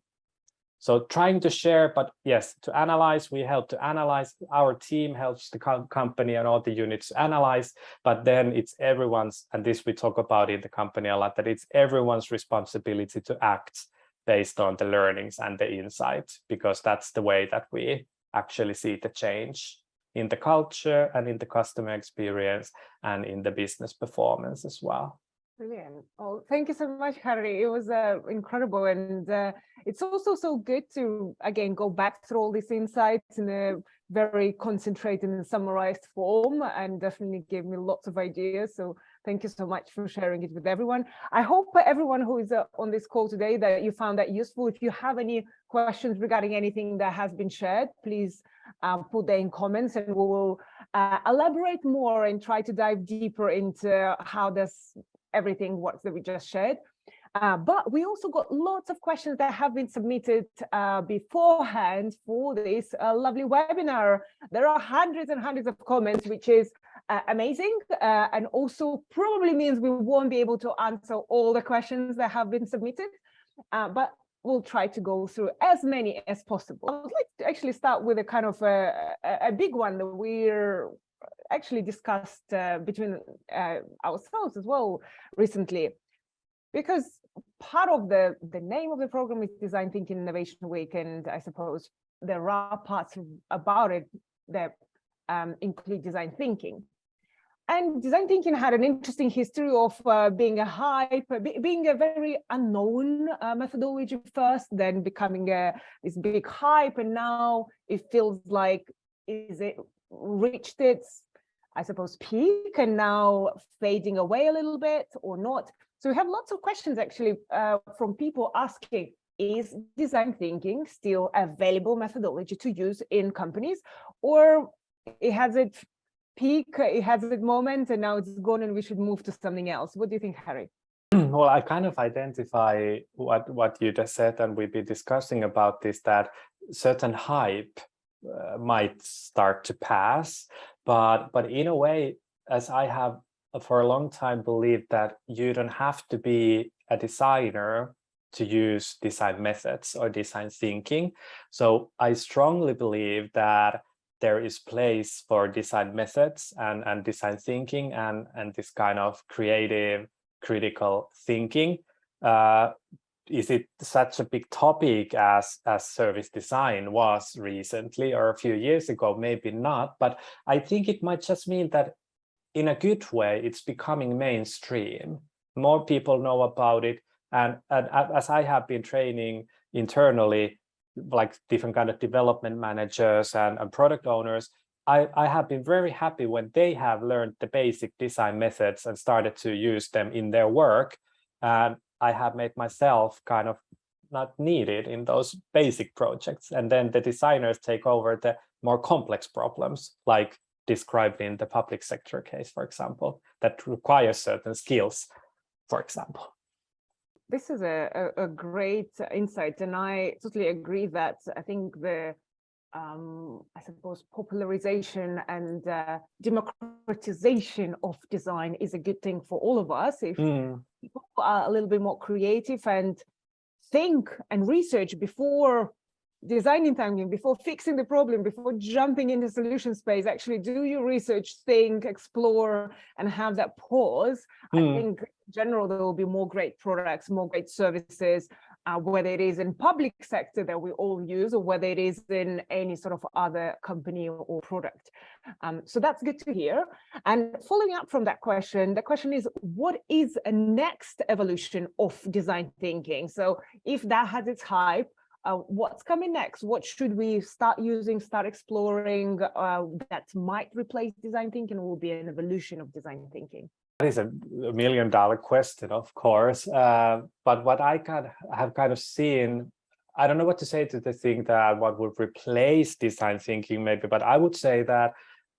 So trying to share, but yes, to analyze, we help to analyze. Our team helps the company and all the units to analyze, but then it's everyone's, and this we talk about in the company a lot, that it's everyone's responsibility to act based on the learnings and the insight, because that's the way that we actually see the change in the culture and in the customer experience and in the business performance as well. Brilliant. Oh, thank you so much, Harri. It was incredible. And it's also so good to, again, go back through all these insights in a very concentrated and summarized form, and definitely gave me lots of ideas. So thank you so much for sharing it with everyone. I hope everyone who is on this call today that you found that useful. If you have any questions regarding anything that has been shared, please put that in comments, and we will elaborate more and try to dive deeper into how does everything works that we just shared. But we also got lots of questions that have been submitted beforehand for this lovely webinar. There are hundreds and hundreds of comments, which is amazing, and also probably means we won't be able to answer all the questions that have been submitted, but we'll try to go through as many as possible. I would like to actually start with a kind of a big one that we're actually discussed between ourselves as well recently, because part of the name of the program is Design Thinking Innovation Week, and I suppose there are parts about it that include design thinking. And design thinking had an interesting history of being a hype, being a very unknown methodology first, then becoming this big hype, and now it feels like is it reached its, I suppose, peak and now fading away a little bit or not. So we have lots of questions actually from people asking, is design thinking still a valuable methodology to use in companies, or it has its peak, it has its moment, and now it's gone and we should move to something else? What do you think, Harri? Well, I kind of identify what you just said, and we've been discussing about this, that certain hype might start to pass, but in a way, as I have for a long time believed, that you don't have to be a designer to use design methods or design thinking. So I strongly believe that there is place for design methods and design thinking and this kind of creative critical thinking. Is it such a big topic as service design was recently or a few years ago? Maybe not, but I think it might just mean that in a good way, it's becoming mainstream. More people know about it. And as I have been training internally, like different kind of development managers and product owners, I have been very happy when they have learned the basic design methods and started to use them in their work. And I have made myself kind of not needed in those basic projects. And then the designers take over the more complex problems, like described in the public sector case, for example, that requires certain skills, for example. This is a great insight, and I totally agree that I think the I suppose popularization and democratization of design is a good thing for all of us. If people are a little bit more creative and think and research before designing thinking, before fixing the problem, before jumping into solution space, actually do your research, think, explore, and have that pause. I think in general there will be more great products, more great services, whether it is in public sector that we all use, or whether it is in any sort of other company or product. So that's good to hear. And following up from that question, the question is, what is a next evolution of design thinking? So if that has its hype, what's coming next? What should we start using, start exploring that might replace design thinking, or will be an evolution of design thinking? That is $1 million question, of course. But what I have kind of seen, I don't know what to say to the thing that what would replace design thinking maybe, but I would say that,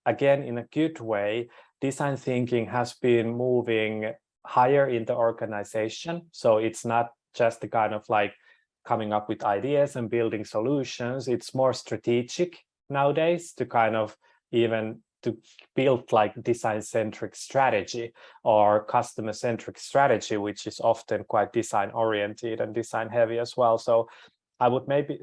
again, in a good way, design thinking has been moving higher in the organization. So it's not just the kind of like coming up with ideas and building solutions. It's more strategic nowadays to kind of even to build like design-centric strategy or customer-centric strategy, which is often quite design-oriented and design-heavy as well. So I would maybe,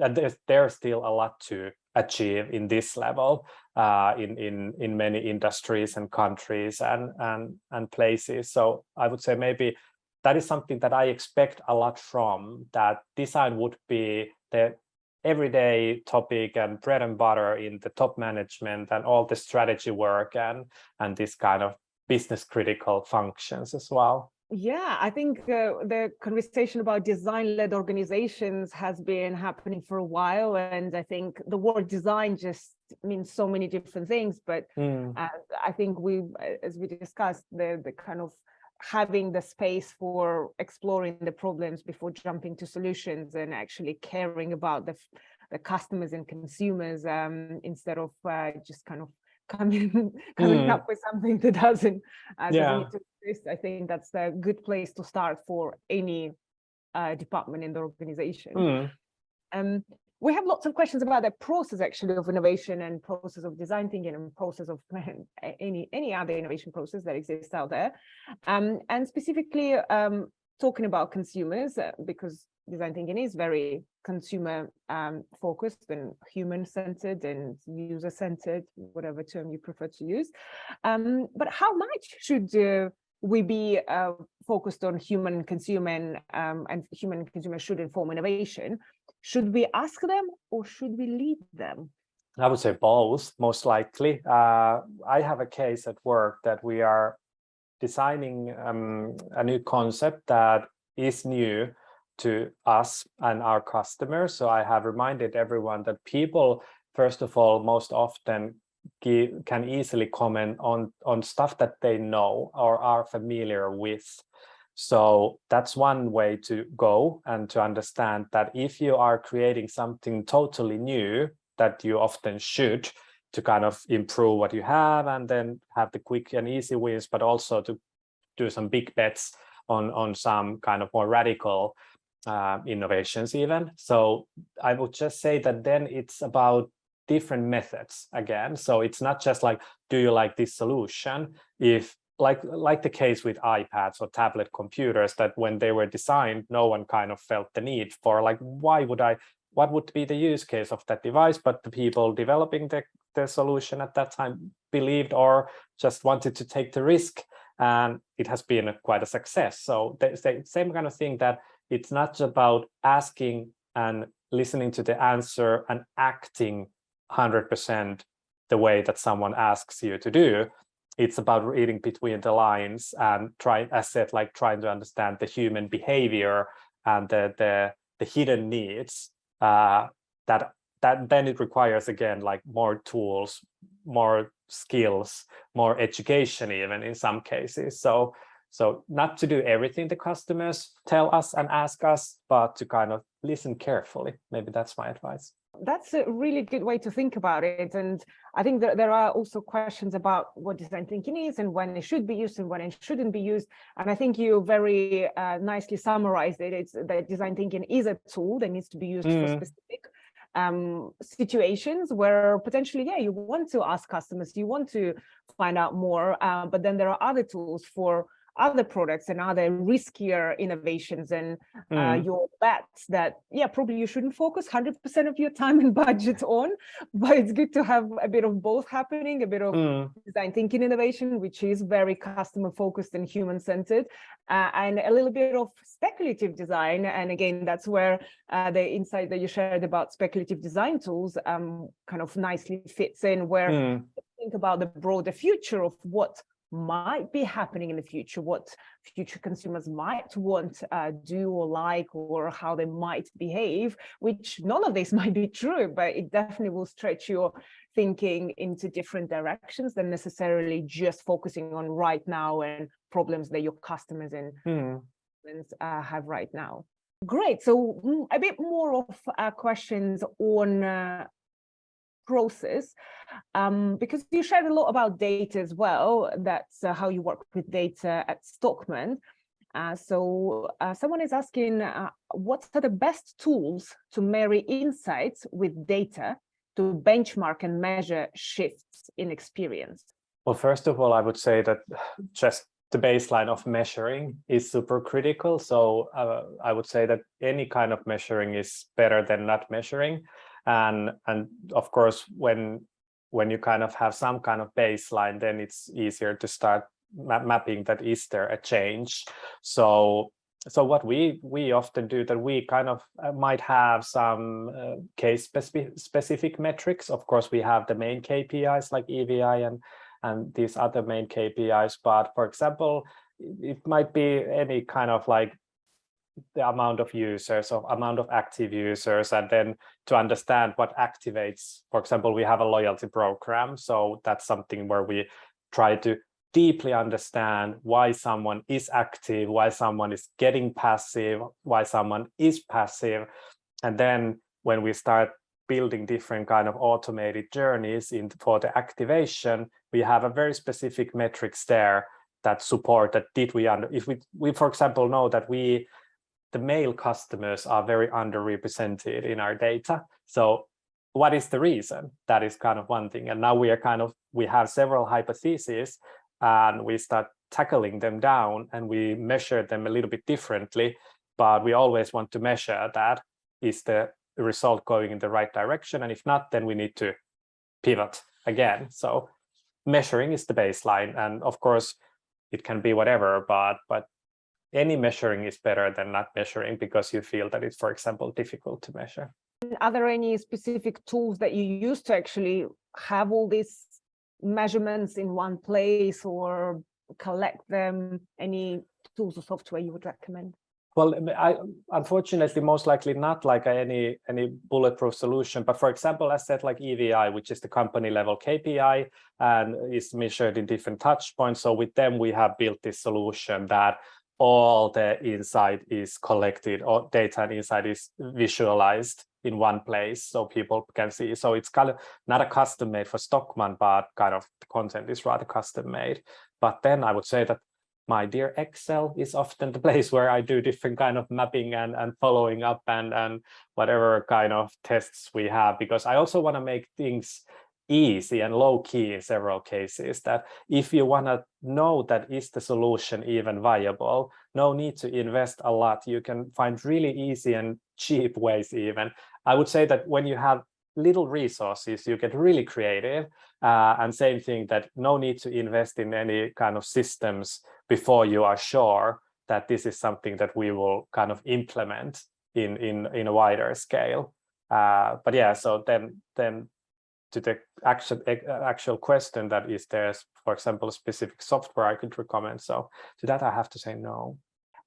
there's still a lot to achieve in this level in many industries and countries and places. So I would say maybe that is something that I expect a lot from, that design would be the everyday topic and bread and butter in the top management and all the strategy work and this kind of business critical functions as well. Yeah, I think the conversation about design-led organizations has been happening for a while, and I think the word design just means so many different things. But I think as we discussed, the kind of having the space for exploring the problems before jumping to solutions, and actually caring about the customers and consumers, instead of just kind of coming up with something that doesn't need to exist. I think that's a good place to start for any department in the organization. We have lots of questions about the process actually of innovation and process of design thinking and process of any other innovation process that exists out there, and specifically talking about consumers, because design thinking is very consumer focused and human centered and user centered, whatever term you prefer to use. But how much should we be focused on human consumer, and human consumer should inform innovation? Should we ask them or should we lead them? I would say both, most likely. I have a case at work that we are designing a new concept that is new to us and our customers. So I have reminded everyone that people, first of all, most often can easily comment on stuff that they know or are familiar with. So that's one way to go, and to understand that if you are creating something totally new, that you often should, to kind of improve what you have and then have the quick and easy wins, but also to do some big bets on some kind of more radical innovations even. So I would just say that then it's about different methods again. So it's not just like, do you like this solution? If like the case with iPads or tablet computers, that when they were designed, no one kind of felt the need for like, what would be the use case of that device? But the people developing the solution at that time believed or just wanted to take the risk, and it has been quite a success. So the same kind of thing, that it's not just about asking and listening to the answer and acting 100% the way that someone asks you to do. It's about reading between the lines and trying to understand the human behavior and the hidden needs. That then it requires, again, like more tools, more skills, more education, even in some cases. So not to do everything the customers tell us and ask us, but to kind of listen carefully. Maybe that's my advice. That's a really good way to think about it. And I think that there are also questions about what design thinking is and when it should be used and when it shouldn't be used. And I think you very nicely summarized it. It's that design thinking is a tool that needs to be used for specific situations where potentially, you want to ask customers, you want to find out more, but then there are other tools for other products and other riskier innovations and your bets that probably you shouldn't focus 100% of your time and budget on, but it's good to have a bit of both happening, a bit of design thinking innovation, which is very customer focused and human centered, and a little bit of speculative design. And again, that's where the insight that you shared about speculative design tools kind of nicely fits in, where think about the broader future of what might be happening in the future, what future consumers might want do or like, or how they might behave, which none of this might be true, but it definitely will stretch your thinking into different directions than necessarily just focusing on right now and problems that your customers and have right now. Great. So a bit more of questions on process, because you shared a lot about data as well. That's how you work with data at Stockmann. So someone is asking, what are the best tools to marry insights with data to benchmark and measure shifts in experience? Well, first of all, I would say that just the baseline of measuring is super critical. So I would say that any kind of measuring is better than not measuring. And of course, when you kind of have some kind of baseline, then it's easier to start mapping that is there a change. So what we often do, that we kind of might have some case specific metrics. Of course, we have the main KPIs like EVI and these other main KPIs. But for example, it might be any kind of like the amount of users, or amount of active users, and then to understand what activates. For example, we have a loyalty program, so that's something where we try to deeply understand why someone is active, why someone is getting passive, why someone is passive. And then when we start building different kind of automated journeys for the activation, we have a very specific metrics there that support that. If we for example know that the male customers are very underrepresented in our data, so what is the reason? That is kind of one thing. And now we have several hypotheses, and we start tackling them down, and we measure them a little bit differently, but we always want to measure that is the result going in the right direction, and if not, then we need to pivot again. So measuring is the baseline, and of course it can be whatever, but any measuring is better than not measuring, because you feel that it's, for example, difficult to measure. Are there any specific tools that you use to actually have all these measurements in one place, or collect them? Any tools or software you would recommend? Well, I unfortunately most likely not like any bulletproof solution, but for example, I said like EVI, which is the company level KPI and is measured in different touch points. So with them, we have built this solution that all the insight is collected, or data and insight is visualized in one place so people can see. So it's kind of not a custom made for Stockmann, but kind of the content is rather custom made. But then I would say that my dear Excel is often the place where I do different kind of mapping and following up and whatever kind of tests we have, because I also want to make things easy and low key in several cases, that if you want to know that is the solution even viable, no need to invest a lot. You can find really easy and cheap ways even. I would say that when you have little resources, you get really creative, and same thing, that no need to invest in any kind of systems before you are sure that this is something that we will kind of implement in a wider scale. But yeah, so then to the actual question, that is there's, for example, a specific software I could recommend. So to that I have to say no.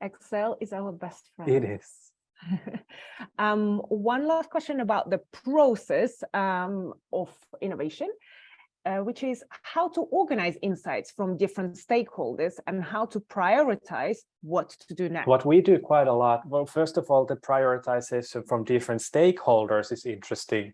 Excel is our best friend. It is. One last question about the process of innovation, which is how to organize insights from different stakeholders and how to prioritize what to do next. What we do quite a lot. Well, first of all, the prioritization from different stakeholders is interesting,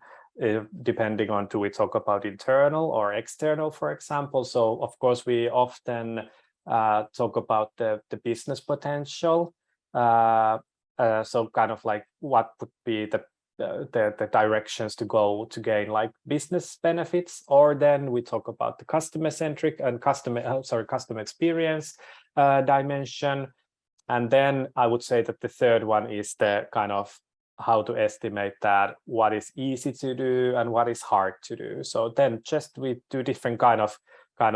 depending on, do we talk about internal or external, for example. So of course, we often talk about the business potential. So kind of like what would be the directions to go to gain like business benefits, or then we talk about the customer centric and customer experience dimension. And then I would say that the third one is the kind of how to estimate that what is easy to do and what is hard to do. So then just we do different kind of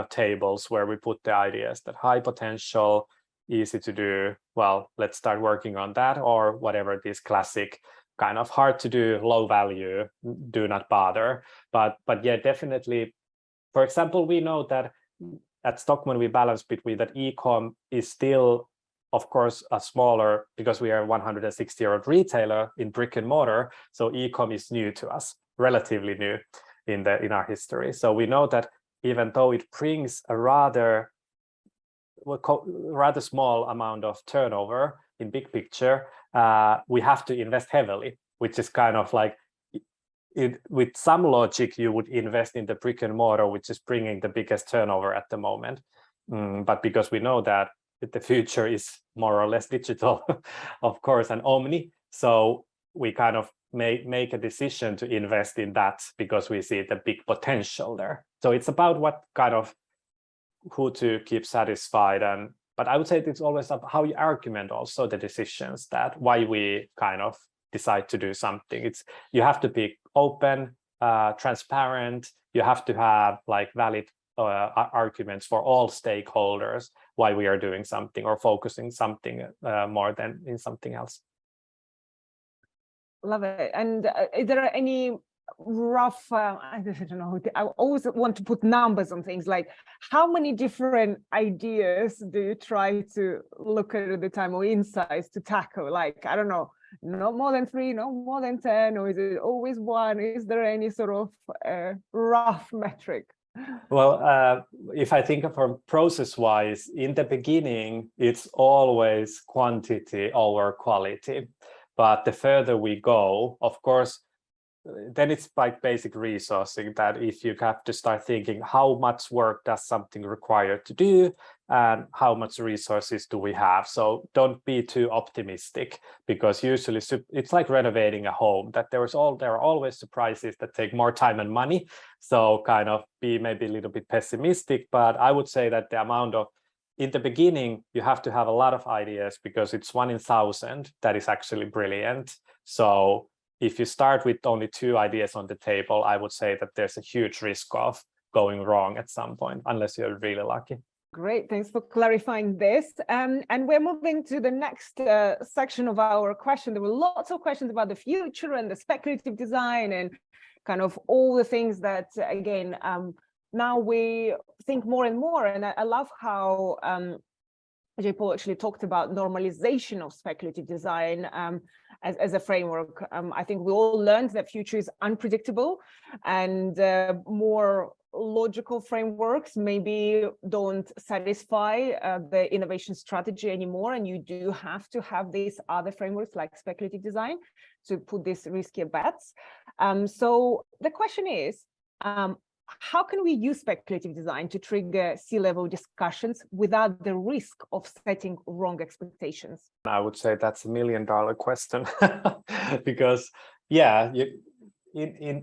tables where we put the ideas that high potential, easy to do, well, let's start working on that, or whatever this classic kind of hard to do, low value, do not bother. But yeah, definitely, for example, we know that at Stockmann we balance between that e-com is still, of course, a smaller, because we are a 160-year-old retailer in brick and mortar, so e-com is new to us, relatively new in our history. So we know that even though it brings a rather small amount of turnover in big picture, we have to invest heavily, which is kind of like, with some logic, you would invest in the brick and mortar, which is bringing the biggest turnover at the moment. But because we know that the future is more or less digital, of course, and omni, so we kind of make a decision to invest in that because we see the big potential there. So it's about what kind of who to keep satisfied, but I would say it's always about how you argument also the decisions, that why we kind of decide to do something. You have to be open, transparent. You have to have like valid arguments for all stakeholders why we are doing something or focusing something more than in something else. Love it. And is there any rough, I don't know, I always want to put numbers on things, like how many different ideas do you try to look at the time, or insights to tackle? Like, I don't know, not more than 3, not more than 10, or is it always 1? Is there any sort of rough metric? Well, if I think of from process-wise, in the beginning, it's always quantity over quality. But the further we go, of course, then it's like basic resourcing, that if you have to start thinking how much work does something require to do and how much resources do we have. So don't be too optimistic, because usually it's like renovating a home, that there are always surprises that take more time and money. So kind of be maybe a little bit pessimistic, but I would say that the amount of, in the beginning, you have to have a lot of ideas, because it's 1 in 1,000 that is actually brilliant. So if you start with only 2 ideas on the table, I would say that there's a huge risk of going wrong at some point, unless you're really lucky. Great, thanks for clarifying this. And we're moving to the next section of our question. There were lots of questions about the future and the speculative design and kind of all the things that, again, now we think more and more. And I love how J-Paul actually talked about normalization of speculative design as a framework. I think we all learned that future is unpredictable, and more logical frameworks maybe don't satisfy the innovation strategy anymore, and you do have to have these other frameworks like speculative design to put these riskier bets. So the question is, how can we use speculative design to trigger C-level discussions without the risk of setting wrong expectations? I would say that's $1 million question, because yeah,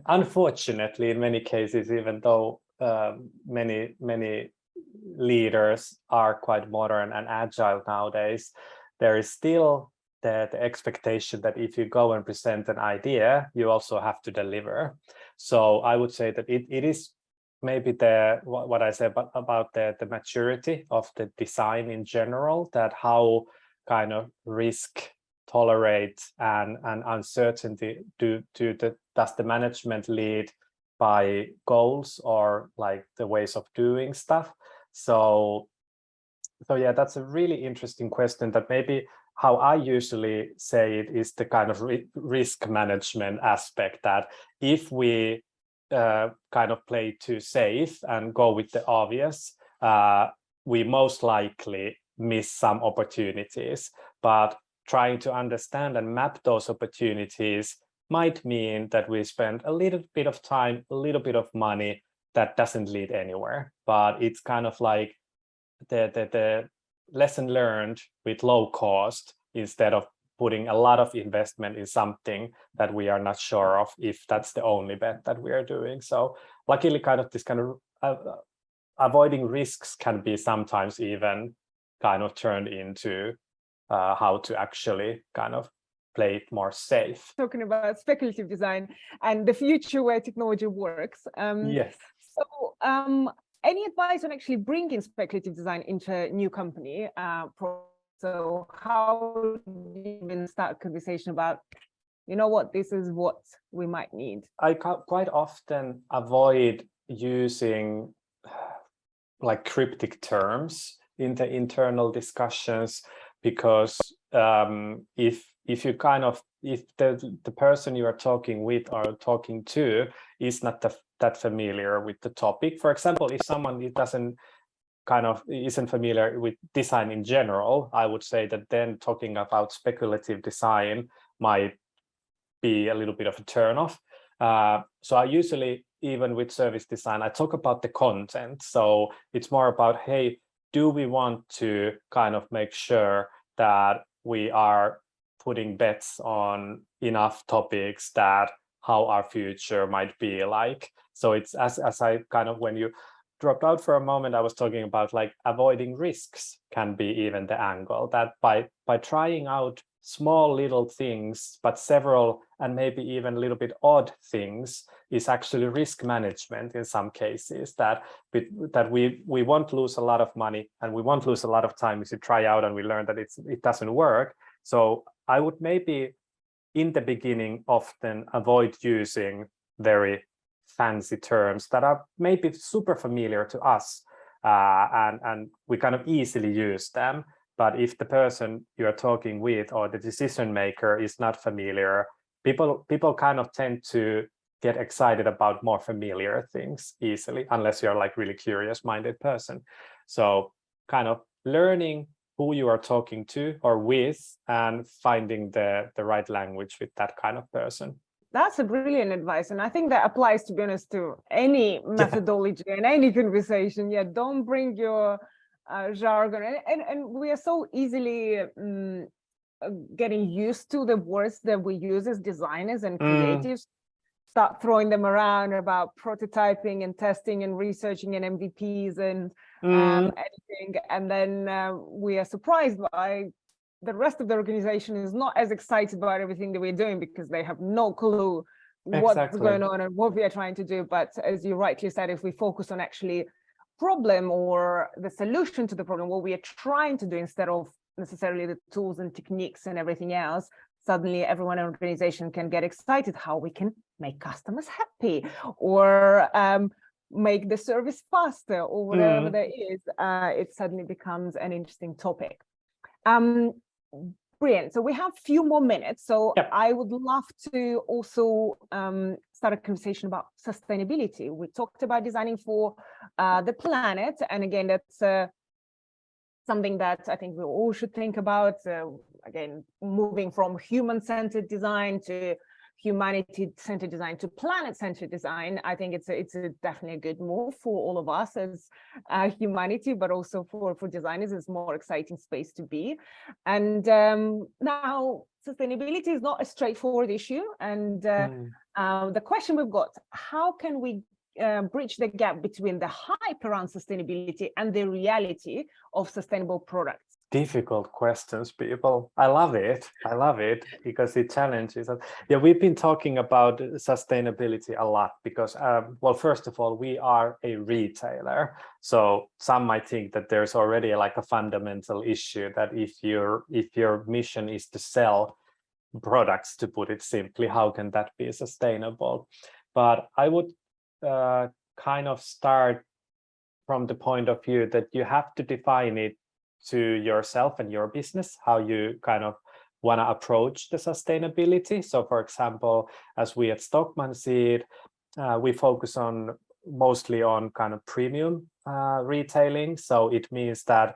unfortunately, in many cases, even though many leaders are quite modern and agile nowadays, there is still the expectation that if you go and present an idea, you also have to deliver. So I would say that it is maybe what I said about the maturity of the design in general, that how kind of risk tolerate and uncertainty does the management lead by goals or like the ways of doing stuff. So yeah, that's a really interesting question, that maybe how I usually say it is the kind of risk management aspect, that if we kind of play too safe and go with the obvious, we most likely miss some opportunities. But trying to understand and map those opportunities might mean that we spend a little bit of time, a little bit of money that doesn't lead anywhere. But it's kind of like the lesson learned with low cost, instead of putting a lot of investment in something that we are not sure of if that's the only bet that we are doing. So luckily, kind of this kind of avoiding risks can be sometimes even kind of turned into how to actually kind of play it more safe. Talking about speculative design and the future where technology works. Yes. So any advice on actually bringing speculative design into a new company? So how do you even start a conversation about, you know what, this is what we might need? I quite often avoid using like cryptic terms in the internal discussions, because if you kind of, if the person you are talking with or talking to is not that familiar with the topic, for example, if someone isn't familiar with design in general, I would say that then talking about speculative design might be a little bit of a turnoff. So I usually, even with service design, I talk about the content. So it's more about, hey, do we want to kind of make sure that we are putting bets on enough topics that how our future might be like. So it's as I kind of, when you dropped out for a moment, I was talking about like avoiding risks can be even the angle, that by trying out small little things, but several and maybe even a little bit odd things, is actually risk management in some cases, that we won't lose a lot of money and we won't lose a lot of time if we try out and we learn that it doesn't work. So I would maybe in the beginning often avoid using very fancy terms that are maybe super familiar to us, and we kind of easily use them. But if the person you are talking with or the decision maker is not familiar, people kind of tend to get excited about more familiar things easily, unless you're like really curious-minded person. So kind of learning who you are talking to or with, and finding the right language with that kind of person. That's a brilliant advice. And I think that applies, to be honest, to any methodology and any conversation. Yeah, don't bring your jargon. And we are so easily getting used to the words that we use as designers and creatives. Start throwing them around about prototyping and testing and researching and MVPs and editing. And then we are surprised by the rest of the organization is not as excited about everything that we're doing, because they have no clue what's going on and what we are trying to do. But as you rightly said, if we focus on actually problem or the solution to the problem, what we are trying to do, instead of necessarily the tools and techniques and everything else, suddenly everyone in an organization can get excited how we can make customers happy, or make the service faster, or whatever that is. It suddenly becomes an interesting topic. Brilliant. So we have a few more minutes. So I would love to also start a conversation about sustainability. We talked about designing for the planet. And again, that's something that I think we all should think about. Again, moving from human-centered design to humanity-centered design to planet-centered design. I think it's definitely a good move for all of us as humanity, but also for designers. It's a more exciting space to be. And now sustainability is not a straightforward issue. And the question we've got, how can we bridge the gap between the hype around sustainability and the reality of sustainable products? Difficult questions, people. I love it because it challenges us. Yeah, we've been talking about sustainability a lot because, well, first of all, we are a retailer. So some might think that there's already like a fundamental issue that if your mission is to sell products, to put it simply, how can that be sustainable? But I would kind of start from the point of view that you have to define it to yourself and your business, how you kind of want to approach the sustainability. So for example, as we at Stockmann see it, we focus on mostly on kind of premium retailing. So it means that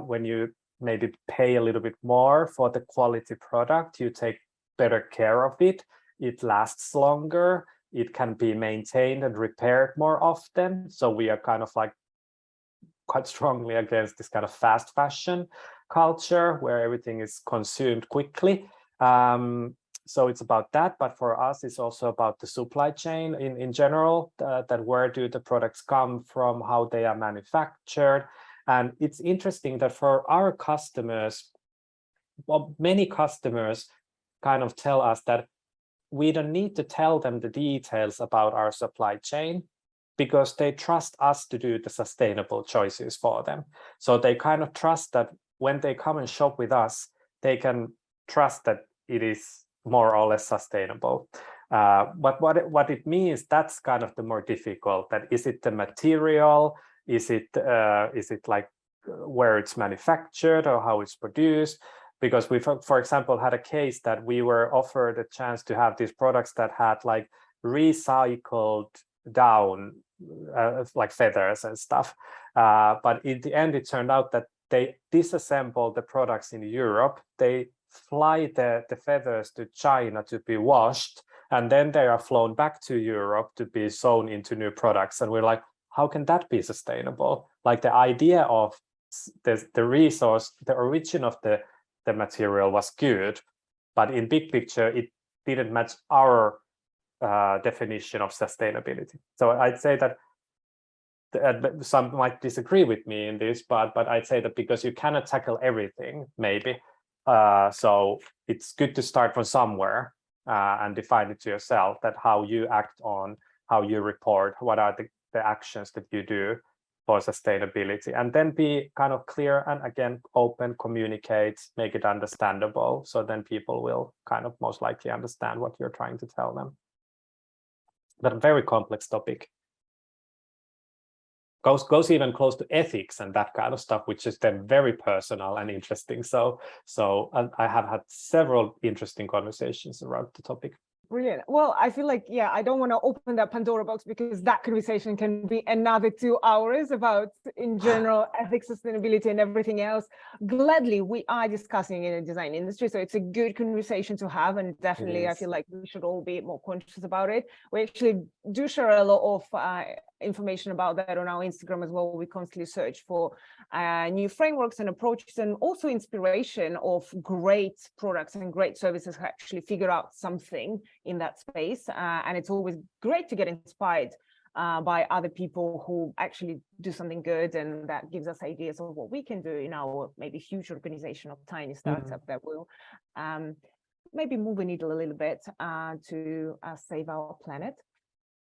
when you maybe pay a little bit more for the quality product, you take better care of it, it lasts longer, it can be maintained and repaired more often. So we are kind of like quite strongly against this kind of fast fashion culture where everything is consumed quickly. So it's about that, but for us, it's also about the supply chain in general, that where do the products come from, how they are manufactured. And it's interesting that for our customers, well, many customers kind of tell us that we don't need to tell them the details about our supply chain because they trust us to do the sustainable choices for them. So they kind of trust that when they come and shop with us, they can trust that it is more or less sustainable. But what it means, that's kind of the more difficult. That is it the material? Is it like where it's manufactured or how it's produced? Because we, for example, had a case that we were offered a chance to have these products that had like recycled down, like feathers and stuff. But in the end, it turned out that they disassembled the products in Europe. They fly the feathers to China to be washed, and then they are flown back to Europe to be sewn into new products. And we're like, how can that be sustainable? Like the idea of the resource, the origin of the material was good, but in big picture, it didn't match our definition of sustainability. So I'd say that some might disagree with me in this, but I'd say that because you cannot tackle everything, maybe, so it's good to start from somewhere and define it to yourself, that how you act on, how you report, what are the actions that you do for sustainability, and then be kind of clear and again open, communicate, make it understandable, so then people will kind of most likely understand what you're trying to tell them. but a very complex topic. Goes even close to ethics and that kind of stuff, which is then very personal and interesting. So I have had several interesting conversations around the topic. Brilliant. Well, I feel like, yeah, I don't want to open that Pandora box, because that conversation can be another 2 hours about, in general, ethics, sustainability, and everything else. Gladly, we are discussing in the design industry, so it's a good conversation to have, and definitely I feel like we should all be more conscious about it. We actually do share a lot of information about that on our Instagram as well. We constantly search for new frameworks and approaches, and also inspiration of great products and great services who actually figure out something in that space. And it's always great to get inspired by other people who actually do something good, and that gives us ideas of what we can do in our maybe huge organization of tiny startup that will maybe move the needle a little bit to save our planet.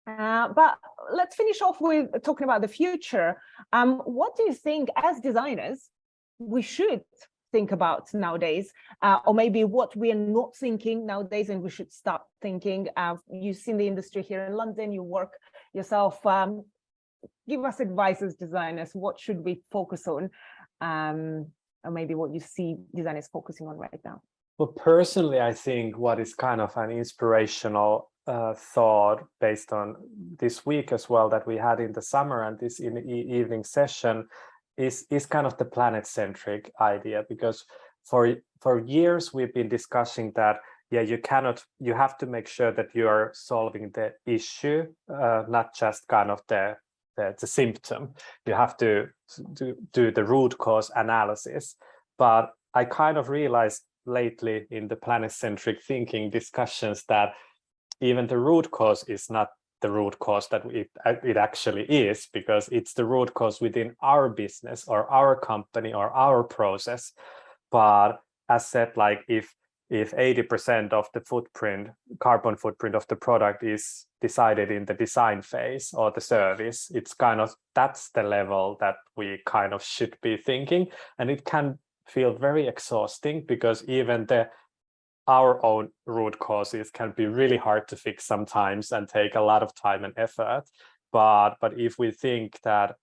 But let's finish off with talking about the future. What do you think, as designers, we should think about nowadays, or maybe what we are not thinking nowadays and we should start thinking? You've seen the industry here in London, you work yourself. Give us advice as designers. What should we focus on? Or maybe what you see designers focusing on right now? Well, personally, I think what is kind of an inspirational thought based on this week as well that we had in the summer and this in the evening session is kind of the planet-centric idea, because for years we've been discussing that you have to make sure that you are solving the issue, not just kind of the symptom. You have to do the root cause analysis. But I kind of realized lately in the planet-centric thinking discussions that even the root cause is not the root cause that it actually is, because it's the root cause within our business or our company or our process. But as said, like if 80% of the carbon footprint of the product is decided in the design phase or the service, it's kind of, that's the level that we kind of should be thinking. And it can feel very exhausting, because even our own root causes can be really hard to fix sometimes and take a lot of time and effort. But if we think that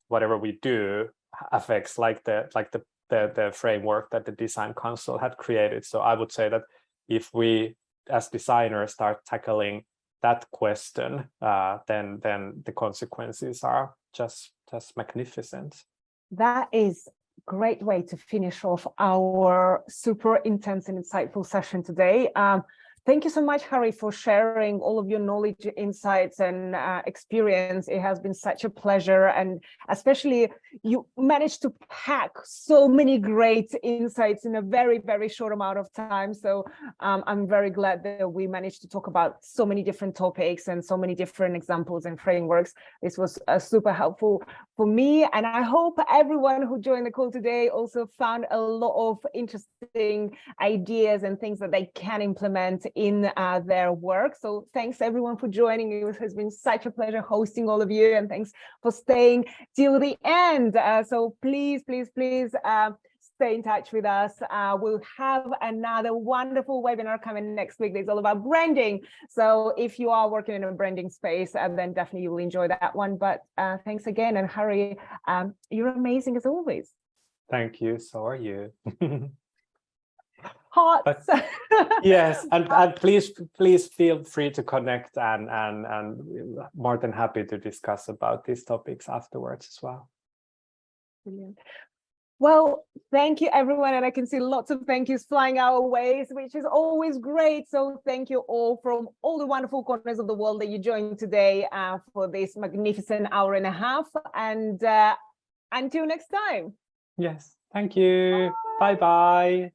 whatever we do affects like the framework that the Design Council had created, so I would say that if we as designers start tackling that question, then the consequences are just magnificent. That is great way to finish off our super intense and insightful session today. Thank you so much, Harri, for sharing all of your knowledge, insights, and experience. It has been such a pleasure, and especially you managed to pack so many great insights in a very, very short amount of time. So I'm very glad that we managed to talk about so many different topics and so many different examples and frameworks. This was super helpful for me, and I hope everyone who joined the call today also found a lot of interesting ideas and things that they can implement in their work. So thanks everyone for joining. It has been such a pleasure hosting all of you, and thanks for staying till the end. So please stay in touch with us. We'll have another wonderful webinar coming next week. It's all about branding. So if you are working in a branding space, then definitely you will enjoy that one. But thanks again. And Harri, you're amazing as always. Thank you. So are you. Hot. Yes, and please feel free to connect, and more than happy to discuss about these topics afterwards as well. Brilliant. Well, thank you everyone, and I can see lots of thank yous flying our ways, which is always great. So thank you all from all the wonderful corners of the world that you joined today for this magnificent hour and a half, and until next time. Yes, thank you. Bye bye.